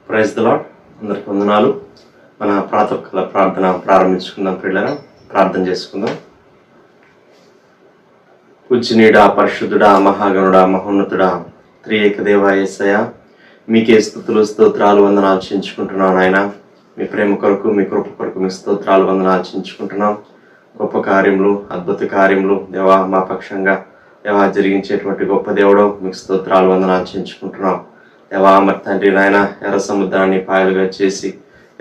Praise the lord. అందరికి వందనాలు. మన ప్రాతకాల ప్రార్థన ప్రారంభించుకుందాం. పిల్లల ప్రార్థన చేసుకుందాం. పూజ్యనీయుడా, పరిశుద్ధుడా, మహాగణుడా, మహోన్నతుడా, త్రియేక దేవా యేసయ్య, మీకే స్తుతులు స్తోత్రాలు వందనాలు చించుకుంటున్నాను. ఆయన మీ ప్రేమ కొరకు, మీ కృప కొరకు మీ స్తోత్రాలు వందనాలు చించుకుంటున్నాం. గొప్ప కార్యములు, అద్భుత కార్యములు దేవా మా పక్షంగా దేవా జరిగించేటువంటి గొప్ప దేవుడు, మీకు స్తోత్రాలు వందనాలు చించుకుంటున్నాం. దేవా మరి తండ్రి నాయన ఎర్ర సముద్రాన్ని పాయలుగా చేసి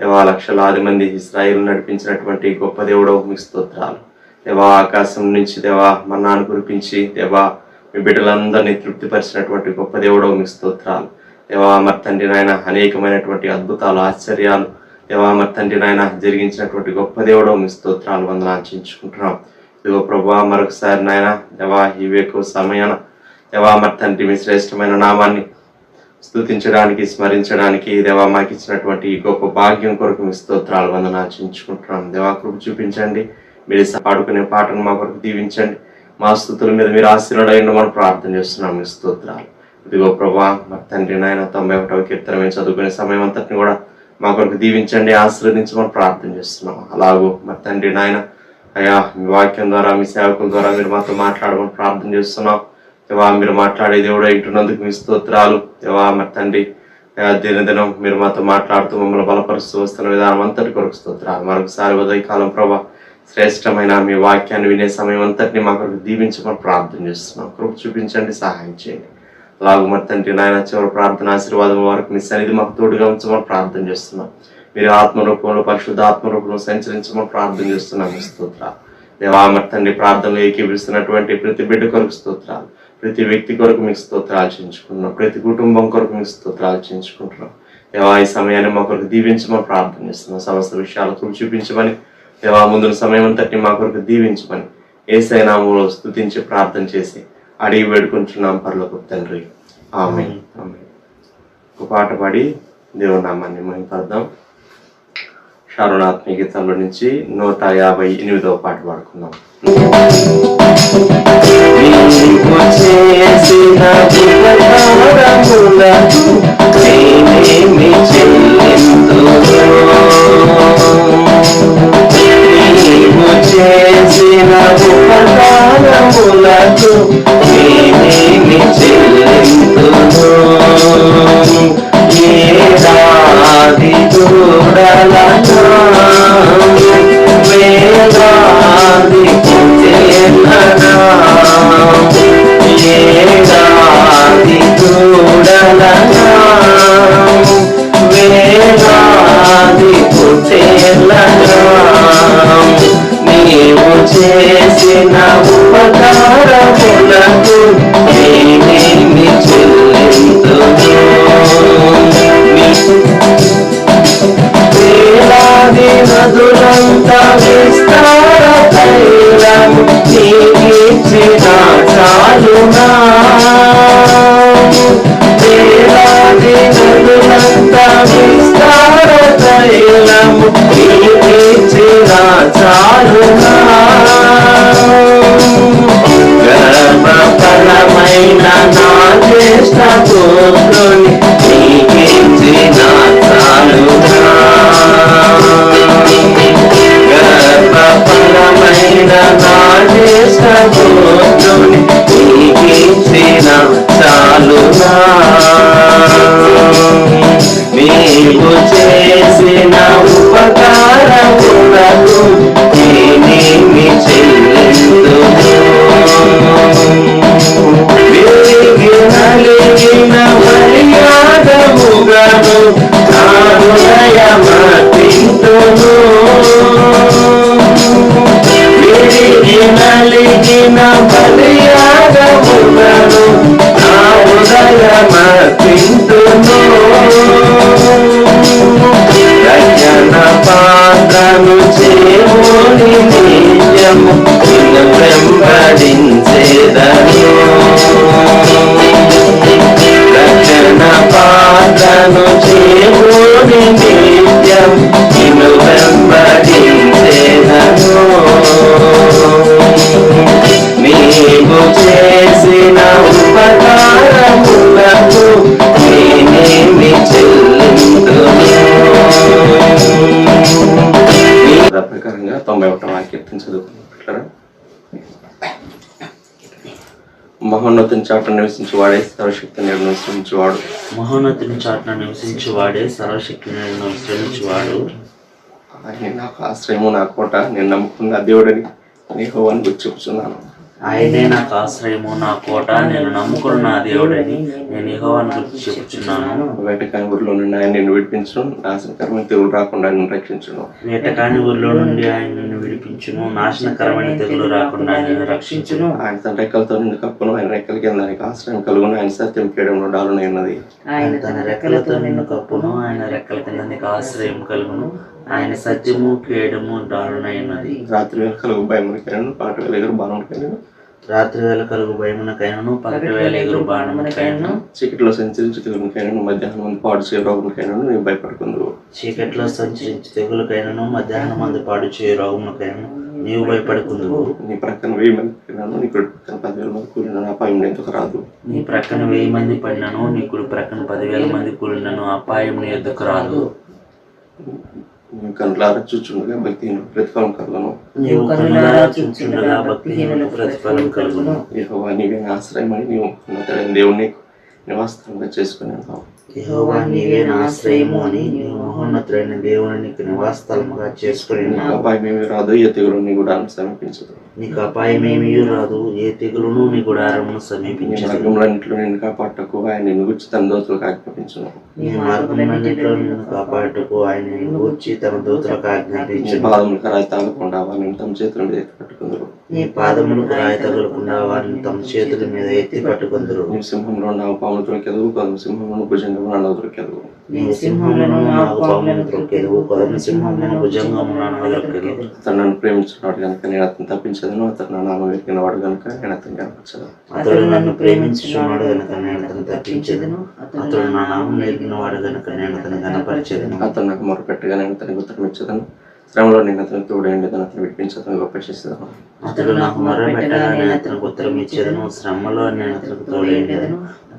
దేవా లక్షలాది మంది ఇశ్రాయేలు నడిపించినటువంటి గొప్ప దేవుడు, మీకు స్తోత్రాలు. దేవా ఆకాశం నుంచి దేవా మన్నాను కురిపించి దేవా మీ బిడ్డలందరినీ తృప్తిపరిచినటువంటి గొప్ప దేవుడు, మీకు స్తోత్రాలు. దేవా మరి తండ్రి నాయన అనేకమైనటువంటి అద్భుతాలు, ఆశ్చర్యాలు దేవా మరి తండ్రి నాయన జరిగించినటువంటి గొప్ప దేవుడు, మీ స్తోత్రాలు వందనాలు చించుకుంటున్నాం. ఇదిగో ప్రభువా మరొకసారి నాయన దేవా ఈ వేకువ సమయాన దేవా మరి తండ్రి మీ శ్రేష్టమైన నామాన్ని స్తుతించడానికి, స్మరించడానికి దేవా మాకు ఇచ్చినటువంటి గొప్ప భాగ్యం కొరకు మీ స్తోత్రాలు వందనాలు చించుకుంటున్నాం. దేవా కృప చూపించండి. మీరు పాడుకునే పాటను మా కొరకు దీవించండి. మా స్తుతుల మీద మీరు ఆశీర్వాదం మనం ప్రార్థన చేస్తున్నాం. మీ స్తోత్రాలు. ఇదిగో ప్రభా మరి తండ్రి నాయన 91వ కీర్తన మేము చదువుకునే సమయం అంతటిని కూడా మా కొరకు దీవించండి, ఆశీర్వదించమని ప్రార్థన చేస్తున్నాం. అలాగూ మరి తండ్రి నాయన అయ్యా మీ వాక్యం ద్వారా, మీ సేవకుల ద్వారా మీరు మాతో మాట్లాడమని ప్రార్థన చేస్తున్నాం. దేవా మీరు మాట్లాడే దేవుడు ఇంటున్నందుకు మీ స్తోత్రాలు. దేవా మరి తండ్రి దినదినం మీరు మాతో మాట్లాడుతూ మమ్మల్ని బలపరుస్తూ వస్తున్న విధానం అంతటి కొరకు స్తోత్రాలు. మరొకసారి ఉదయకాలం ప్రభా శ్రేష్టమైన మీ వాక్యాన్ని వినే సమయం అంతటిని మా కొరకు దీవించమని ప్రార్థన చేస్తున్నాం. కృప చూపించండి, సహాయం చేయండి. అలాగూ మరి తండ్రి నాయన చివరి ప్రార్థన ఆశీర్వాదం వరకు మీ సన్నిధి మాకు తోడుగా ఉంచమని ప్రార్థన చేస్తున్నాం. మీరు ఆత్మరూపంలో, పరిశుద్ధ ఆత్మరూపంలో సంచరించమని ప్రార్థన చేస్తున్నాం. మీ స్తోత్రాలు. దేవా మరి తండ్రి ప్రార్థనలో ఏకీభవిస్తున్నటువంటి ప్రతి బిడ్డ కొరకు స్తోత్రాలు. ప్రతి వ్యక్తి కొరకు మీకు స్తోత్రాలు చించుకుంటున్నాం. ప్రతి కుటుంబం కొరకు మీకు స్తోత్రాలు చించుకుంటున్నాం. దేవా ఈ సమయాన్ని మా కొరకు దీవించమని ప్రార్థన చేస్తున్నాం. సమస్త విషయాలు కృప చూపించమని దేవా ముందున్న సమయం అంతటిని మా కొరకు దీవించమని యేసయ్య నామములో స్తుతించి ప్రార్థన చేసి అడిగి వేడుకుంటున్నాం పరలోకపు తండ్రి. ఆమేన్. ఒక పాట పాడి దేవుని నామాన్ని మహిమపడదాం. శారోనాత్మీయ గీతాల్లో నుంచి 158వ పాట పాడుకుందాం. నీవు చేసిన ఉపకారములకు నేనేమి చెల్లింతును. వేలాది నదులంతా విస్తార తైలము నీకిచ్చిన చాలునా. వేలాది నదులంతా విస్తార తైలము నీకిచ్చిన చాలునా. గర్భఫలమైన నా జ్యేష్ఠ పుత్రుని నీకిచ్చిన చాలునా. గర్భఫలమైన నా జ్యేష్ఠ పుత్రుని నీకిచ్చిన చాలునా. నీవు చేసిన ఉపకారములకు నేనేమి చెల్లింతును. విరిగి నలిగిన మర్యాదముగను నా హృదయమర్పింతును. విరిగి నలిగిన మర్యాదముగను నా హృదయమర్పింతును. రచన పాత్రను చేమోని నిత్యము నిన్ను వెంబడించేదను. రచన పాత్రను చేమోని నిత్యం నిన్ను వెంబడించేదను. నీవు చేసిన ఉపకారములకు నేనేమి చెల్లింతును. వాక్యం చదువుకుంటారా? మహోన్నతుని చాటున నివసించువాడే సర్వశక్తి నివసించువాడు. మహోన్నతుని చాటున నివసించువాడే సర్వశక్తి నివసించువాడు. ఆయన నాకు ఆశ్రయము, నా కోట, నేను నమ్ముకున్న దేవుడని యెహోవాను గురించి చెప్తున్నాను. ఆయనే నాకు ఆశ్రయము, నా కోట, నేను నమ్ముకున్న నా దేవుడని నేను యెహోవాను గురించి చెప్తున్నాను. వేటకాని ఊరిలో నుండి ఆయన నిన్ను విడిపించును, నాశనకరమైన తెగులు రాకుండా నిన్ను రక్షించును. వేటకాని ఊరిలో నుండి ఆయన నిన్ను విడిపించును, నాశనకరమైన తెగులు రాకుండా నిన్ను రక్షించును. ఆయన తన రెక్కలతో నిన్ను కప్పును, ఆయన రెక్కల కింద నీకు ఆశ్రయం కలుగును. ఆయన సత్యం కేయడంలో డాలునై ఉన్నది. ఆయన తన రెక్కలతో నిన్ను కప్పును, ఆయన రెక్కల కింద నీకు ఆశ్రయం కలుగును. ఆయన సత్యము కేయడము డాలునైనది. రాత్రి వేళ కలుగు భయమునికైనను, పగటి వేళ ఎగురు బాణమునికైనను, రాత్రి వేళ కలుగు భయమునకైనను, పగటి వేళ ఎగురు బాణమునకైనను, చీకటిలో సంచరించు తెగులకైనను, మధ్యాహ్నం మంది పాడు చేయ రోగములకైనను నీవు భయపడుకుందువు. చీకటిలో సంచరించు తెగులకైనను, మధ్యాహ్నం మంది పాడు చేయ రోగములకైనను నీవు భయపడుకుందువు. నీ ప్రక్కన 1000 మంది పడినాను, నీ కుడి ప్రక్కన 10,000 మంది కూలినను అపాయం ఎందుకు రాదు. నీ ప్రక్కన 1000 మంది పడినను, నీ కుడి ప్రక్కన 10,000 మంది కూలినను అపాయం నీ ఎద్దుకు రాదు. నీవు కనులారా చూచుండగా భక్తిహీనులకు ప్రతిఫలం కలుగును. నీవు కనులారా చూచుండగా భక్తిహీనులకు ప్రతిఫలం కలుగును. యెహోవా నీవే నా ఆశ్రయమని నీవు ఉన్నతమైన దేవుని నివాసంగా చేసుకుని ఉన్నావు. యెహోవా నీవే నా ఆశ్రయము అని నీవు మహోన్నతుడైన దేవుని నీకు నివాసస్థలముగా చేసుకుని ఉన్నావు. అపాయం ఏమీ రాదు, ఏ తెగులు నీ గుడారం సమీపించదు. నీకు అపాయమేమీ రాదు, ఏ తెగులును నీ గుడారమును సమీపించదు. మార్గములన్నింటిలో నిన్ను కాపాడటకు ఆయన నిన్ను గురించి తన దూతలకు ఆజ్ఞాపించును. నీ మార్గములన్నింటిలో నిన్ను కాపాడటకు ఆయన నిన్ను గూర్చి తన దూతలకు ఆజ్ఞాపించును. పాదములకు రాయి తాగకుండా వారిని తమ చేతుల మీద ఎత్తి పట్టుకుందరు. నీ పాదములకు రాయి తగలకుండా వారిని తమ చేతుల మీద ఎత్తి పట్టుకుందరు. నీ సింహంలో నావు పాములు దొరికెదవు, కొదమ సింహంలో భుజంగము నడవ దొరికెదవు. నీ సింహములను నాగు పాములను త్రొక్కెదవు, కొదమ సింహములను భుజంగమున నడవదొక్కెదవు. అతను నన్ను ప్రేమించున్నాడు కనుక నేను అతను తప్పించదను, అతను నా నామం వెతికిన వాడు కనుక నేను అతను కనపరచదను. అతడు నన్ను ప్రేమించున్నాడు గనుక నేను అతను తప్పించదను, అతడు నా నామం ఎరిగిన వాడు గనుక నేను అతను కనపరచదను. అతను నాకు మొరపెట్టగా నేను అతనికి ఉత్తరం ఇచ్చదను, శ్రమలో నేను అతను తోడేండేదని అతను విడిపించదను, గొప్ప చేసేదను. అతడు నాకు మొరపెట్టగా నేను అతనికి ఉత్తరం ఇచ్చేదను, శ్రమలో నేను అతనికి తోడేండేదను,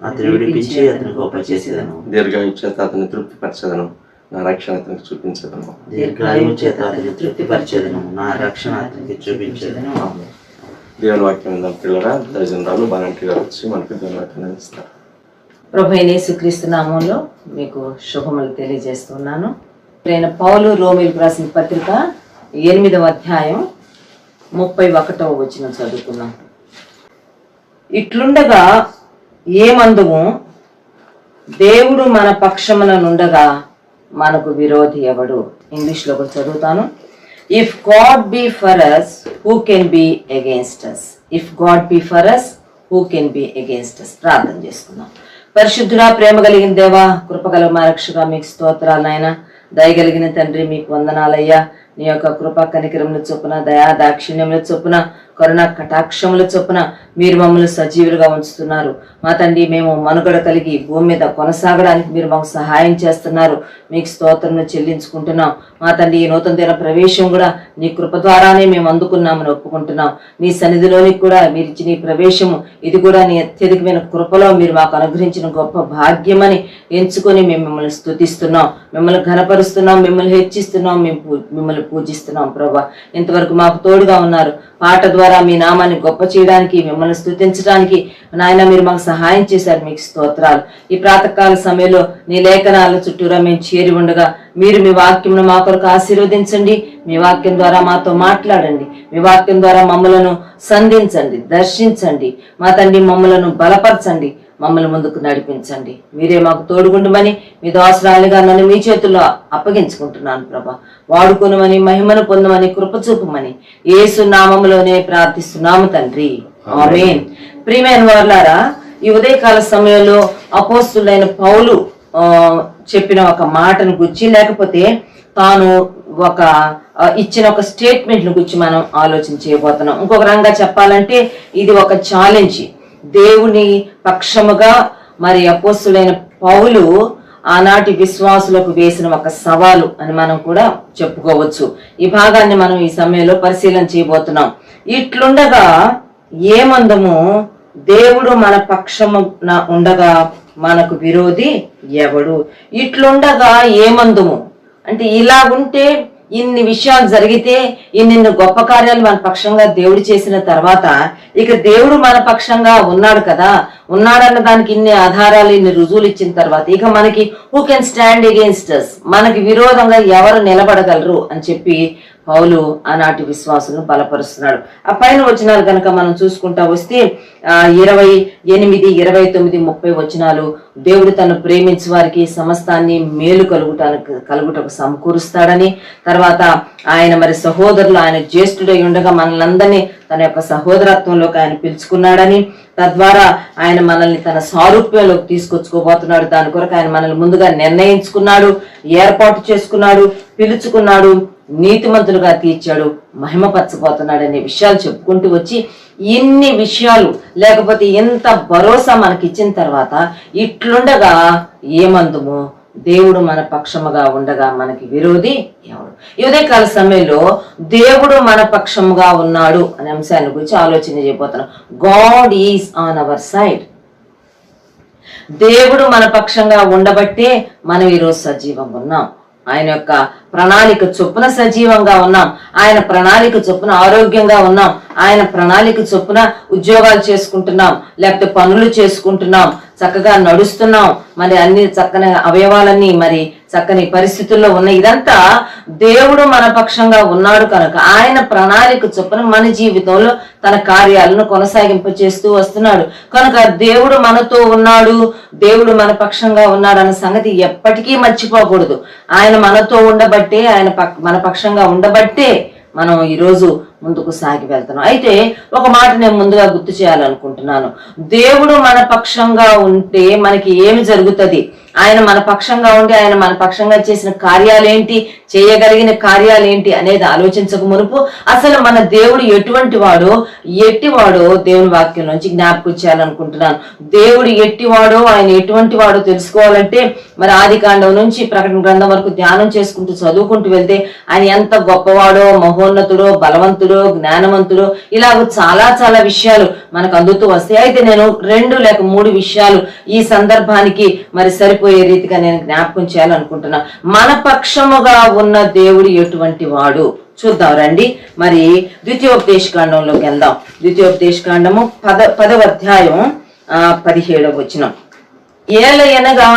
అతను విడిపించి అతనికి గొప్ప చేసేదను. దీర్ఘాయు చేత అతన్ని తృప్తిపరచదను, నా రక్షణ అతనికి చూపించదను. దీర్ఘాయువు చేత అతన్ని తృప్తిపరచేదను, నా రక్షణ అతనికి చూపించేదను. దేవుని వాక్యం ఉందాం పిల్లరా. దైవజనురాలు బాలంటి గారు వచ్చి మనకు దేవుని వాక్యం అందిస్తారు. ప్రభువైన యేసుక్రీస్తు నామంలో మీకు శుభములు తెలియజేస్తున్నాను. పౌలు రోమీయులకు రాసిన పత్రిక 8వ అధ్యాయం 31వ వచనం చదువుకున్నాం. ఇట్లుండగా ఏమందుము, దేవుడు మన పక్షమున నుండగా మనకు విరోధి ఎవడు? ఇంగ్లీష్లో కూడా చదువుతాను. If God be for us, who can be against us? If God be for us, who can be against us? ప్రార్థన చేసుకుందాం. పరిశుద్ధుడా, ప్రేమ కలిగిన దేవా, కృపగల మా రక్షగా మీకు స్తోత్రాలు నాయన. దయగలిగిన తండ్రి మీకు వందనాలయ్యా. నీ యొక్క కృపా కనికరముల చొప్పున, దయా దాక్షిణ్యముల చొప్పున, కరుణ కటాక్షముల చొప్పున మీరు మమ్మల్ని సజీవులుగా ఉంచుతున్నారు. మా తండ్రి, మేము మనుగడ కలిగి భూమి మీద కొనసాగడానికి మీరు మాకు సహాయం చేస్తున్నారు. మీకు స్తోత్రములు చెల్లించుకుంటున్నాం. మా తండ్రి, ఈ నూతన దిన ప్రవేశం కూడా నీ కృప ద్వారానే మేము అందుకున్నామని ఒప్పుకుంటున్నాం. నీ సన్నిధిలోనికి కూడా మీరు ఇచ్చిన ఈ ప్రవేశము, ఇది కూడా నీ అత్యధికమైన కృపలో మీరు మాకు అనుగ్రహించిన గొప్ప భాగ్యమని ఎంచుకొని మేము మిమ్మల్ని స్తుతిస్తున్నాం, మిమ్మల్ని ఘనపరుస్తున్నాం, మిమ్మల్ని హెచ్చిస్తున్నాం, మిమ్మల్ని పూజిస్తున్నాం. ప్రభా, ఇంతవరకు మాకు తోడుగా ఉన్నారు. పాట ద్వారా మీ నామాన్ని గొప్ప చేయడానికి, మిమ్మల్ని స్తుతించడానికి నాయన మీరు మాకు సహాయం చేశారు. మీకు స్తోత్రాలు. ఈ ప్రాతకాల సమయంలో నీ లేఖనాల చుట్టూరా మేము చేరి ఉండగా మీరు మీ వాక్యంను మా కొరకు ఆశీర్వదించండి. మీ వాక్యం ద్వారా మాతో మాట్లాడండి. మీ వాక్యం ద్వారా మమ్మలను సంధించండి, దర్శించండి. మా తండ్రి, మమ్మలను బలపరచండి, మమ్మల్ని ముందుకు నడిపించండి. మీరే మాకు తోడుగుండమని, మీ దాసురాలిగా నన్ను మీ చేతుల్లో అప్పగించుకుంటున్నాను ప్రభా. వాడుకోనమని, మహిమను పొందమని, కృప చూపమని యేసు నామములోనే ప్రార్థిస్తున్నాము తండ్రి, ఆమేన్. ప్రియమైన వారలారా, ఈ ఉదయకాల సమయంలో అపోస్తులైన పౌలు చెప్పిన ఒక మాటను గురించి, లేకపోతే తాను ఒక ఇచ్చిన ఒక స్టేట్మెంట్ ను గురించి మనం ఆలోచన చేయబోతున్నాం. ఇంకొక రంగా చెప్పాలంటే ఇది ఒక ఛాలెంజ్. దేవుని పక్షముగా మరి అపోస్తులైన పౌలు ఆనాటి విశ్వాసులకు వేసిన ఒక సవాలు అని మనం కూడా చెప్పుకోవచ్చు. ఈ భాగాన్ని మనం ఈ సమయంలో పరిశీలన చేయబోతున్నాం. ఇట్లుండగా ఏమందము, దేవుడు మన పక్షమున ఉండగా మనకు విరోధి ఎవడు? ఇట్లుండగా ఏమందుము అంటే, ఇలా ఉంటే ఇన్ని విషయాలు జరిగితే ఇన్ని గొప్ప కార్యాలు మన పక్షంగా దేవుడు చేసిన తర్వాత ఇక దేవుడు మన పక్షంగా ఉన్నాడు కదా, ఉన్నాడన్న దానికి ఇన్ని ఆధారాలు ఇన్ని రుజువులు ఇచ్చిన తర్వాత ఇక మనకి who can stand against us, మనకి విరోధంగా ఎవరు నిలబడగలరు అని చెప్పి పౌలు ఆనాటి విశ్వాసులను బలపరుస్తున్నాడు. ఆ పైన వచనాలు కనుక మనం చూసుకుంటా వస్తే 28, 29, 30 వచనాలు, దేవుడు తను ప్రేమించే వారికి సమస్తాన్ని మేలు కలుగుటకు సమకూరుస్తాడని, తర్వాత ఆయన మరి సహోదరులు ఆయన జ్యేష్ఠుడై ఉండగా మనల్ని తన యొక్క సహోదరత్వంలోకి ఆయన పిలుచుకున్నాడని, తద్వారా ఆయన మనల్ని తన సారూప్యంలోకి తీసుకొచ్చుకోబోతున్నాడు. దాని కొరకు ఆయన మనల్ని ముందుగా నిర్ణయించుకున్నాడు, ఏర్పాటు చేసుకున్నాడు, పిలుచుకున్నాడు, నీతిమంతులుగా తీర్చాడు, మహిమపరచబోతున్నాడు అనే విషయాలు చెప్పుకుంటూ వచ్చి ఇన్ని విషయాలు లేకపోతే ఎంత భరోసా మనకి ఇచ్చిన తర్వాత ఇట్లుండగా ఏమందుము, దేవుడు మన పక్షముగా ఉండగా మనకి విరోధి ఎవడు? ఈ ఉదయకాల సమయంలో దేవుడు మన పక్షముగా ఉన్నాడు అనే అంశాన్ని గురించి ఆలోచన చేయబోతున్నాం. God is on our side. దేవుడు మన పక్షంగా ఉండబట్టే మనం ఈరోజు సజీవంగా ఉన్నాం. ఆయన యొక్క ప్రణాళిక చొప్పున సజీవంగా ఉన్నాం, ఆయన ప్రణాళిక చొప్పున ఆరోగ్యంగా ఉన్నాం, ఆయన ప్రణాళిక చొప్పున ఉద్యోగాలు చేసుకుంటున్నాం, లేకపోతే పనులు చేసుకుంటున్నాం, చక్కగా నడుస్తున్నాం, మరి అన్ని చక్కని అవయవాలన్నీ మరి చక్కని పరిస్థితుల్లో ఉన్నాయి. ఇదంతా దేవుడు మన పక్షంగా ఉన్నాడు కనుక ఆయన ప్రణాళిక చొప్పున మన జీవితంలో తన కార్యాలను కొనసాగింప చేస్తూ వస్తున్నాడు. కనుక దేవుడు మనతో ఉన్నాడు, దేవుడు మన పక్షంగా ఉన్నాడు అన్న సంగతి ఎప్పటికీ మర్చిపోకూడదు. ఆయన మనతో ఉండబట్టే, ఆయన మన పక్షంగా ఉండబట్టే మనం ఈరోజు ముందుకు సాగి వెళ్తున్నాం. అయితే ఒక మాట నేను ముందుగా గుర్తు చేయాలనుకుంటున్నాను. దేవుడు మన పక్షంగా ఉంటే మనకి ఏమి జరుగుతుంది? ఆయన మన పక్షంగా ఉండి ఆయన మన పక్షంగా చేసిన కార్యాలేంటి, చేయగలిగిన కార్యాలేంటి అనేది ఆలోచించక మునుపు అసలు మన దేవుడు ఎటువంటి వాడో దేవుని వాక్యం నుంచి జ్ఞాపకం చేయాలనుకుంటున్నాను. దేవుడు ఎట్టివాడో, ఆయన ఎటువంటి వాడో తెలుసుకోవాలంటే మరి ఆదికాండం నుంచి ప్రకటన గ్రంథం వరకు ధ్యానం చేసుకుంటూ చదువుకుంటూ వెళ్తే ఆయన ఎంత గొప్పవాడో, మహోన్నతుడో, బలవంతుడో, జ్ఞానవంతుడో, ఇలాగ చాలా చాలా విషయాలు మనకు అందుతూ వస్తాయి. అయితే నేను 2 లేక 3 విషయాలు ఈ సందర్భానికి మరి సరిపోయే రీతిగా నేను జ్ఞాపకం చేయాలనుకుంటున్నా. మన పక్షముగా ఉన్న దేవుడు ఎటువంటి వాడు చూద్దాం రండి. మరి ద్వితీయోపదేశకాండంలోకి వెళ్దాం. ద్వితీయోపదేశకాండము 10వ అధ్యాయం 17వ వచనం. ఏలయనగా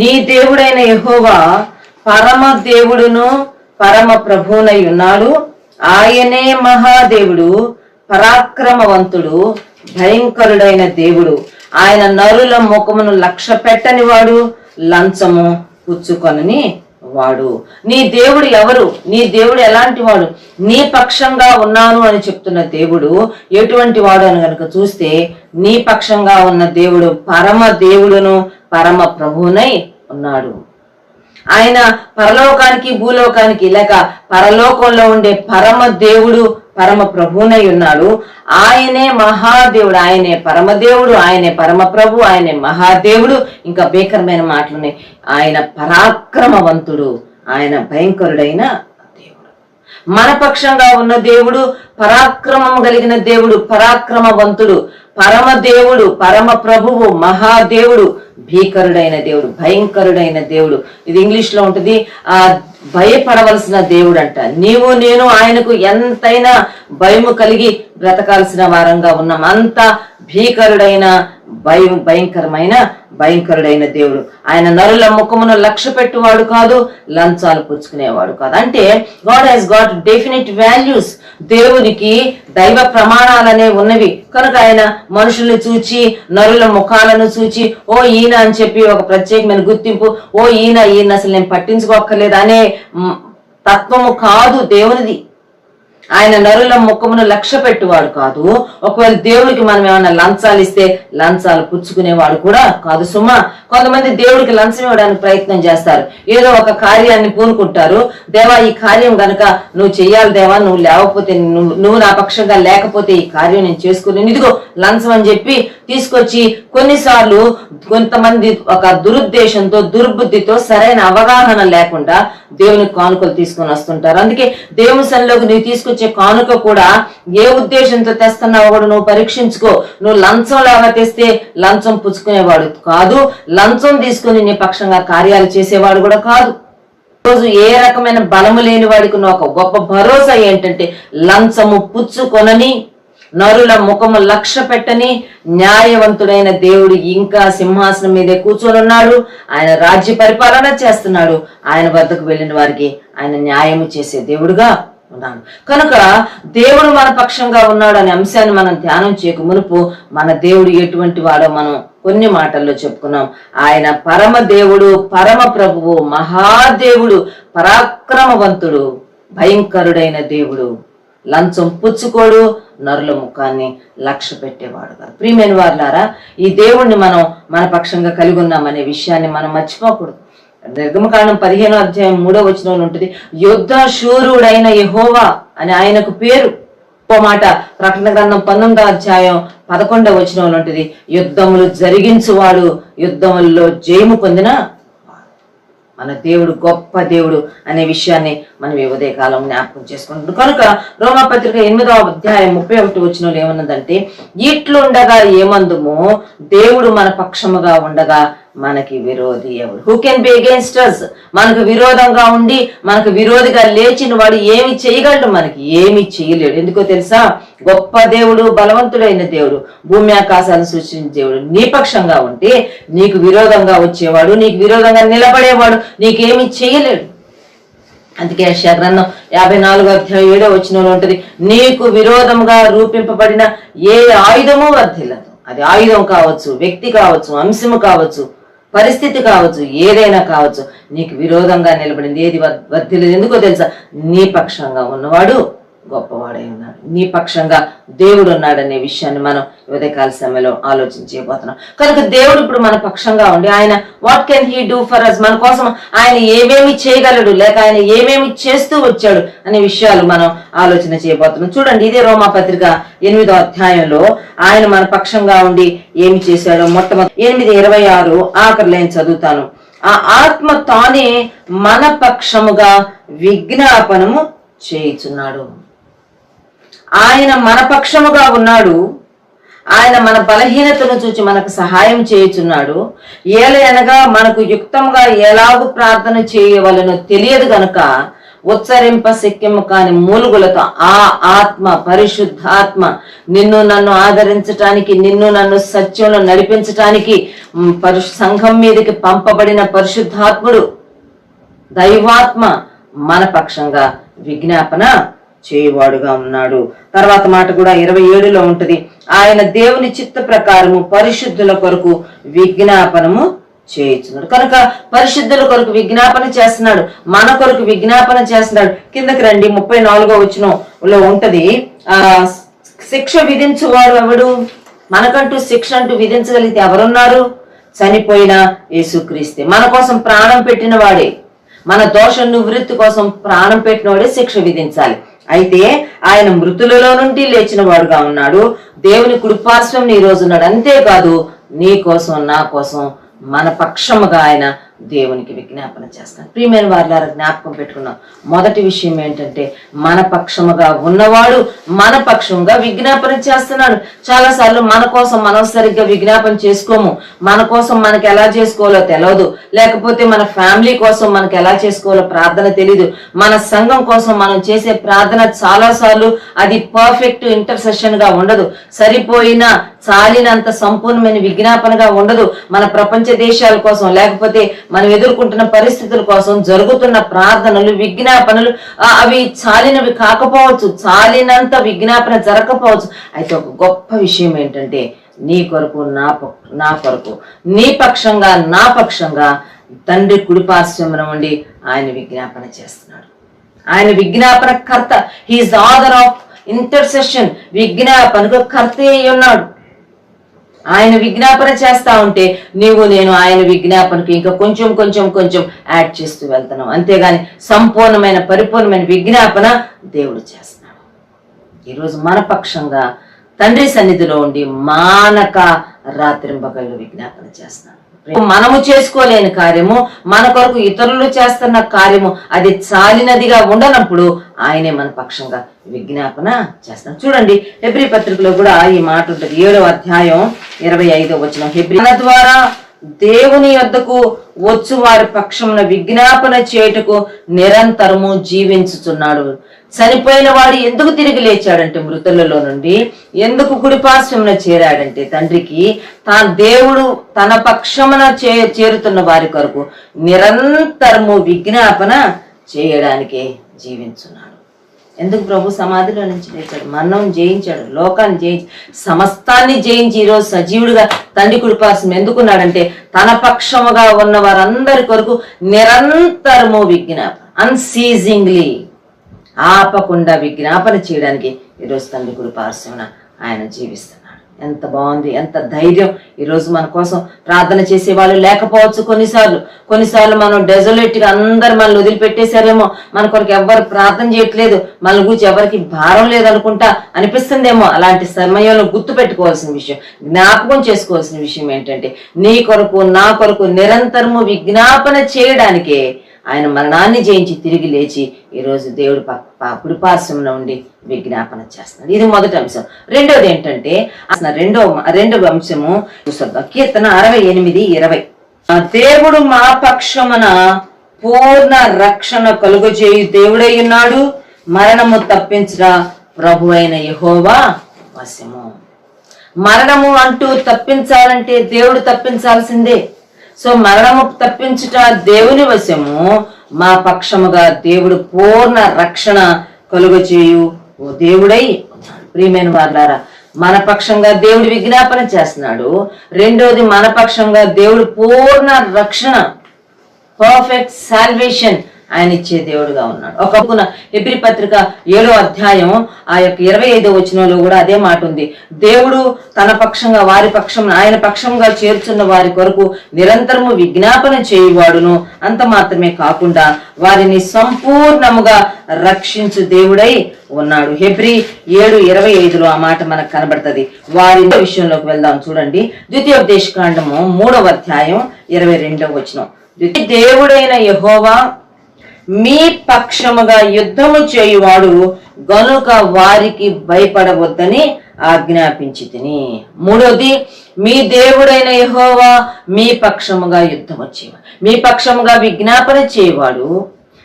నీ దేవుడైన యెహోవా పరమ దేవుడును పరమ ప్రభువునై ఉన్నాడు. ఆయనే మహాదేవుడు, పరాక్రమవంతుడు, భయంకరుడైన దేవుడు. ఆయన నరుల ముఖమును లక్ష్య పెట్టని వాడు, లంచము పుచ్చుకొనని వాడు. నీ దేవుడు ఎవరు? నీ దేవుడు ఎలాంటి వాడు? నీ పక్షంగా ఉన్నాను అని చెప్తున్న దేవుడు ఎటువంటి వాడు అని కనుక చూస్తే, నీ పక్షంగా ఉన్న దేవుడు పరమ దేవుడును పరమ ప్రభువునై ఉన్నాడు. ఆయన పరలోకానికి భూలోకానికి లేక పరలోకంలో ఉండే పరమ దేవుడు పరమ ప్రభువునై ఉన్నాడు. ఆయనే మహాదేవుడు, ఆయనే పరమదేవుడు, ఆయనే పరమ ప్రభు, ఆయనే మహాదేవుడు. ఇంకా భీకరమైన మాటలున్నాయి. ఆయన పరాక్రమవంతుడు, ఆయన భయంకరుడైన దేవుడు. మన పక్షంగా ఉన్న దేవుడు పరాక్రమం కలిగిన దేవుడు, పరాక్రమవంతుడు, పరమదేవుడు, పరమ ప్రభువు, మహాదేవుడు, భీకరుడైన దేవుడు, భయంకరుడైన దేవుడు. ఇది ఇంగ్లీష్ లో ఉంటుంది. భయపడవలసిన దేవుడు అంట. నీవు నేను ఆయనకు ఎంతైనా భయము కలిగి బ్రతకాల్సిన వారంగా ఉన్నాం. అంత భీకరుడైన భయంకరుడైన దేవుడు. ఆయన నరుల ముఖమును లక్ష్య పెట్టువాడు కాదు, లంచాలు పుచ్చుకునేవాడు కాదు. అంటే God he's got definite values. దేవునికి దైవ ప్రమాణాలనే ఉన్నవి కనుక ఆయన మనుషుల్ని చూచి, నరుల ముఖాలను చూచి, ఓ ఈయన అని చెప్పి ఒక ప్రత్యేకమైన గుర్తింపు, ఓ ఈయన అసలు నేను పట్టించుకోక్కర్లేదు అనే తత్వము కాదు దేవునిది. ఆయన నరుల ముఖమును లక్ష్య పెట్టువాడు కాదు. ఒకవేళ దేవుడికి మనం ఏమైనా లంచాలు ఇస్తే లంచాలు పుచ్చుకునేవాడు కూడా కాదు సుమా. కొంతమంది దేవుడికి లంచం ఇవ్వడానికి ప్రయత్నం చేస్తారు. ఏదో ఒక కార్యాన్ని పూనుకుంటారు. దేవా ఈ కార్యం గనక నువ్వు చెయ్యాలి దేవా, నువ్వు లేకపోతే నువ్వు నా పక్షంగా లేకపోతే ఈ కార్యం నేను చేసుకోలేను, ఇదిగో లంచం అని చెప్పి తీసుకొచ్చి కొన్నిసార్లు కొంతమంది ఒక దురుద్దేశంతో, దుర్బుద్ధితో, సరైన అవగాహన లేకుండా దేవునికి కానుకలు తీసుకొని వస్తుంటారు. అందుకే దేవుని సన్నిధిలోకి నువ్వు తీసుకొచ్చే కానుక కూడా ఏ ఉద్దేశంతో తెస్తున్నావో కూడా నువ్వు పరీక్షించుకో. నువ్వు లంచం లాగా తెస్తే లంచం పుచ్చుకునేవాడు కాదు, లంచం తీసుకుని నీ పక్షంగా కార్యాలు చేసేవాడు కూడా కాదు. రోజు ఏ రకమైన బలము లేని వాడికి ఉన్న ఒక గొప్ప భరోసా ఏంటంటే, లంచము పుచ్చుకొనని, నరుల ముఖము లక్ష్య పెట్టని న్యాయవంతుడైన దేవుడు ఇంకా సింహాసనం మీదే కూర్చొని ఉన్నాడు. ఆయన రాజ్య పరిపాలన చేస్తున్నాడు. ఆయన వద్దకు వెళ్ళిన వారికి ఆయన న్యాయము చేసే దేవుడుగా ఉన్నాడు. కనుక దేవుడు మన పక్షంగా ఉన్నాడు అనే అంశాన్ని మనం ధ్యానం చేయక మునుపు మన దేవుడు ఎటువంటి వాడో మనం కొన్ని మాటల్లో చెప్పుకున్నాం. ఆయన పరమ దేవుడు, పరమ ప్రభువు, మహాదేవుడు, పరాక్రమవంతుడు, భయంకరుడైన దేవుడు, లంచం పుచ్చుకోడు, నరుల ముఖాన్ని లక్ష్య పెట్టేవాడు కాదు. ప్రియమైన వారులారా, ఈ దేవుణ్ణి మనం మన పక్షంగా కలిగి ఉన్నామనే విషయాన్ని మనం మర్చిపోకూడదు. నిర్గమకాండం 15వ అధ్యాయం 3వ వచనంలో ఉంటుంది, యుద్ధ శూరుడైన యెహోవా అని ఆయనకు పేరు. ఓ మాట ప్రకటన గ్రంథం 19వ అధ్యాయం 11వ వచనంలో ఉంటుంది, యుద్ధములు జరిగించువాడు, యుద్ధములలో జయము పొందిన మన దేవుడు గొప్ప దేవుడు అనే విషయాన్ని మనం ఈ ఉదయకాలం జ్ఞాపకం చేసుకుంటున్నాం. కనుక రోమాపత్రిక 8వ అధ్యాయం 31 వచనంలో ఏమన్నదంటే, ఇట్లుండగా ఏమందుము, దేవుడు మన పక్షముగా ఉండగా మనకి విరోధి ఎవరు? Who can be against us? మనకు విరోధంగా ఉండి మనకు విరోధిగా లేచిన వాడు ఏమి చేయగలడు? మనకి ఏమి చేయలేడు. ఎందుకో తెలుసా? గొప్ప దేవుడు, బలవంతుడైన దేవుడు, భూమి ఆకాశాలను సృష్టించిన దేవుడు నీ పక్షంగా ఉంటే నీకు విరోధంగా వచ్చేవాడు, నీకు విరోధంగా నిలబడేవాడు నీకేమి చేయలేడు. అందుకే యెషయా గ్రంథం 54వ అధ్యాయం 7వ వచనంలో ఉంటుంది, నీకు విరోధంగా రూపింపబడిన ఏ ఆయుధము వర్ధిల్లదు. అది ఆయుధం కావచ్చు, వ్యక్తి కావచ్చు, అంశము కావచ్చు, పరిస్థితి కావచ్చు, ఏదైనా కావచ్చు, నీకు విరోధంగా నిలబడింది ఏది వర్ధిల్లదు. ఎందుకో తెలుసా? నీ పక్షంగా ఉన్నవాడు గొప్పవాడై ఉన్నాడు, నీ పక్షంగా దేవుడు ఉన్నాడనే విషయాన్ని మనం ఉదయకాల సమయంలో ఆలోచించబోతున్నాం. కనుక దేవుడు ఇప్పుడు మన పక్షంగా ఉండి ఆయన what can he do for us, మన కోసం ఆయన ఏమేమి చేయగలడు, లేక ఆయన ఏమేమి చేస్తూ వచ్చాడు అనే విషయాలు మనం ఆలోచన చేయబోతున్నాం. చూడండి, ఇదే రోమాపత్రిక 8వ అధ్యాయంలో ఆయన మన పక్షంగా ఉండి ఏమి చేశాడో మొట్టమొదటి 8:26 ఆఖరి లైన్ చదువుతాను. ఆ ఆత్మ తానే మన పక్షముగా విజ్ఞాపనము చేయుచున్నాడు. ఆయన మన పక్షముగా ఉన్నాడు. ఆయన మన బలహీనతను చూచి మనకు సహాయం చేయుచున్నాడు. ఏలయనగా మనకు యుక్తంగా ఎలాగూ ప్రార్థన చేయవలనో తెలియదు గనుక ఉచ్చరింప శక్యము కాని మూలుగులతో ఆ ఆత్మ, పరిశుద్ధాత్మ నిన్ను నన్ను ఆదరించటానికి, నిన్ను నన్ను సత్యంలో నడిపించటానికి సంఘం మీదకి పంపబడిన పరిశుద్ధాత్ముడు, దైవాత్మ మన పక్షంగా విజ్ఞాపన చేయువాడుగా ఉన్నాడు. తర్వాత మాట కూడా 27లో ఉంటది, ఆయన దేవుని చిత్త ప్రకారము పరిశుద్ధుల కొరకు విజ్ఞాపనము చేయుచున్నాడు. కనుక పరిశుద్ధుల కొరకు విజ్ఞాపన చేస్తున్నాడు, మన కొరకు విజ్ఞాపన చేస్తున్నాడు. కిందకి రండి, 34వ వచనంలో ఉంటది, శిక్ష విధించువాడు ఎవడు? మనకంటూ శిక్ష అంటూ విధించగలిగితే ఎవరున్నారు? చనిపోయిన యేసుక్రీస్తే. మన కోసం ప్రాణం పెట్టిన వాడే, మన దోష నివృత్తి కోసం ప్రాణం పెట్టిన వాడే శిక్ష విధించాలి. అయితే ఆయన మృతులలో నుండి లేచిన వాడుగా ఉన్నాడు, దేవుని కుడిపార్శ్వం ఈ రోజు ఉన్నాడు. అంతేకాదు నీ కోసం, నా కోసం, మన పక్షముగా ఆయన దేవునికి విజ్ఞాపన చేస్తాను. ప్రియమైన వారులారా, జ్ఞాపకం పెట్టుకున్నాం. మొదటి విషయం ఏంటంటే, మన పక్షముగా ఉన్నవాడు మన పక్షంగా విజ్ఞాపన చేస్తున్నాడు. చాలా సార్లు మన కోసం మనం సరిగ్గా విజ్ఞాపన చేసుకోము. మన కోసం మనకి ఎలా చేసుకోవాలో తెలియదు, లేకపోతే మన ఫ్యామిలీ కోసం మనకి ఎలా చేసుకోవాలో ప్రార్థన తెలీదు. మన సంఘం కోసం మనం చేసే ప్రార్థన చాలా సార్లు అది పర్ఫెక్ట్ ఇంటర్సెషన్ గా ఉండదు, సరిపోయిన చాలినంత సంపూర్ణమైన విజ్ఞాపనగా ఉండదు. మన ప్రపంచ దేశాల కోసం, లేకపోతే మనం ఎదుర్కొంటున్న పరిస్థితుల కోసం జరుగుతున్న ప్రార్థనలు, విజ్ఞాపనలు అవి చాలినవి కాకపోవచ్చు, చాలినంత విజ్ఞాపన జరగకపోవచ్చు. అయితే ఒక గొప్ప విషయం ఏంటంటే, నీ కొరకు, నా కొరకు, నీ పక్షంగా, నా పక్షంగా తండ్రి కుడిపార్శ్వమున ఉండి ఆయన విజ్ఞాపన చేస్తున్నాడు. ఆయన విజ్ఞాపన కర్త. He is author of intercession. విజ్ఞాపనకు కర్త అయి ఉన్నాడు. ఆయన విజ్ఞాపన చేస్తా ఉంటే నీవు నేను ఆయన విజ్ఞాపనకు ఇంకా కొంచెం కొంచెం కొంచెం యాడ్ చేస్తూ వెళ్తున్నాం. అంతేగాని సంపూర్ణమైన, పరిపూర్ణమైన విజ్ఞాపన దేవుడు చేస్తున్నాడు. ఈరోజు మన పక్షంగా తండ్రి సన్నిధిలో ఉండి మానక రాత్రింబగళ్ళు విజ్ఞాపన చేస్తున్నాడు. మనము చేసుకోలేని కార్యము, మన కొరకు ఇతరులు చేస్తున్న కార్యము అది చాలినదిగా ఉండనప్పుడు ఆయనే మన పక్షంగా విజ్ఞాపన చేస్తాం. చూడండి, హెబ్రీ పత్రికలో కూడా ఈ మాట ఉంటుంది. 7వ అధ్యాయం 25వ వచనం, హెబ్రీ, మన ద్వారా దేవుని యొద్దకు వచ్చు వారి పక్షమున విజ్ఞాపన చేయుటకు నిరంతరము జీవించుచున్నాడు. చనిపోయిన వాడు ఎందుకు తిరిగి లేచాడంటే మృతులలో నుండి, ఎందుకు కుడిపార్శ్వమున చేరాడంటే తండ్రికి దేవుడు తన పక్షమున చేరుతున్న వారి కొరకు నిరంతరము విజ్ఞాపన చేయడానికే జీవించున్నాడు. ఎందుకు ప్రభు సమాధిలో నుంచి లేచాడు? మరణం జయించాడు, లోకాన్ని జయించి సమస్తాన్ని జయించి ఈరోజు సజీవుడిగా తండ్రి కుడిపార్శ్వం ఎందుకున్నాడంటే తన పక్షముగా ఉన్న వారందరి కొరకు నిరంతరము విజ్ఞాపన, అన్సీజింగ్లీ, ఆపకుండా విజ్ఞాపన చేయడానికి ఈరోజు తండ్రి కుడిపార్శ్వమున ఆయన జీవిస్తున్నాడు. ఎంత బాగుంది, ఎంత ధైర్యం. ఈరోజు మన కోసం ప్రార్థన చేసే వాళ్ళు లేకపోవచ్చు. కొన్నిసార్లు మనం డెజోలేట్ గా అందరు మనల్ని వదిలిపెట్టేశారేమో, మన కొరకు ఎవరు ప్రార్థన చేయట్లేదు, మన గురించి ఎవరికి భారం లేదనుకుంటా అనిపిస్తుందేమో. అలాంటి సమయంలో గుర్తు పెట్టుకోవాల్సిన విషయం, జ్ఞాపకం చేసుకోవాల్సిన విషయం ఏంటంటే నీ కొరకు నా కొరకు నిరంతరము విజ్ఞాపన చేయడానికే ఆయన మరణాన్ని జయించి తిరిగి లేచి ఈరోజు దేవుడు కుడిపార్శ్వమున ఉండి విజ్ఞాపన చేస్తున్నాడు. ఇది మొదటి అంశం. రెండోది ఏంటంటే రెండవ అంశము కీర్తన 68:20. దేవుడు మా పక్షమున పూర్ణ రక్షణ కలుగజేయు దేవుడై ఉన్నాడు, మరణము తప్పించరా ప్రభు అయిన యెహోవా వశము. మరణము అంటూ తప్పించాలంటే దేవుడు తప్పించాల్సిందే. సో మరణము తప్పించుట దేవుని వశము, మా పక్షముగా దేవుడు పూర్ణ రక్షణ కలుగజేయు ఓ దేవుడై ఉన్నాడు. ప్రియమైన వారులారా, మన పక్షంగా దేవుడు విజ్ఞాపన చేస్తున్నాడు. రెండోది, మన పక్షంగా దేవుడు పూర్ణ రక్షణ, పర్ఫెక్ట్ సాల్వేషన్ ఆయన ఇచ్చే దేవుడుగా ఉన్నాడు. ఒక హెబ్రీ పత్రిక 7వ అధ్యాయం ఆ యొక్క 25వ వచనంలో కూడా అదే మాట ఉంది. దేవుడు తన పక్షంగా వారి పక్షం ఆయన పక్షంగా చేర్చున్న వారి కొరకు నిరంతరము విజ్ఞాపన చేయువాడును, అంత మాత్రమే కాకుండా వారిని సంపూర్ణముగా రక్షించు దేవుడై ఉన్నాడు. హెబ్రీ 7:25లో ఆ మాట మనకు కనబడుతుంది. వారి విషయంలోకి వెళ్దాం. చూడండి, ద్వితీయోపదేశకాండము 3వ అధ్యాయం 22వ వచనం. దేవుడైన యెహోవా మీ పక్షముగా యుద్ధము చేయువాడు గనుక వారికి భయపడవద్దని ఆజ్ఞాపించి తిని. మూడోది, మీ దేవుడైన యెహోవా మీ పక్షముగా యుద్ధము చేయవాడు, మీ పక్షముగా విజ్ఞాపన చేయవాడు,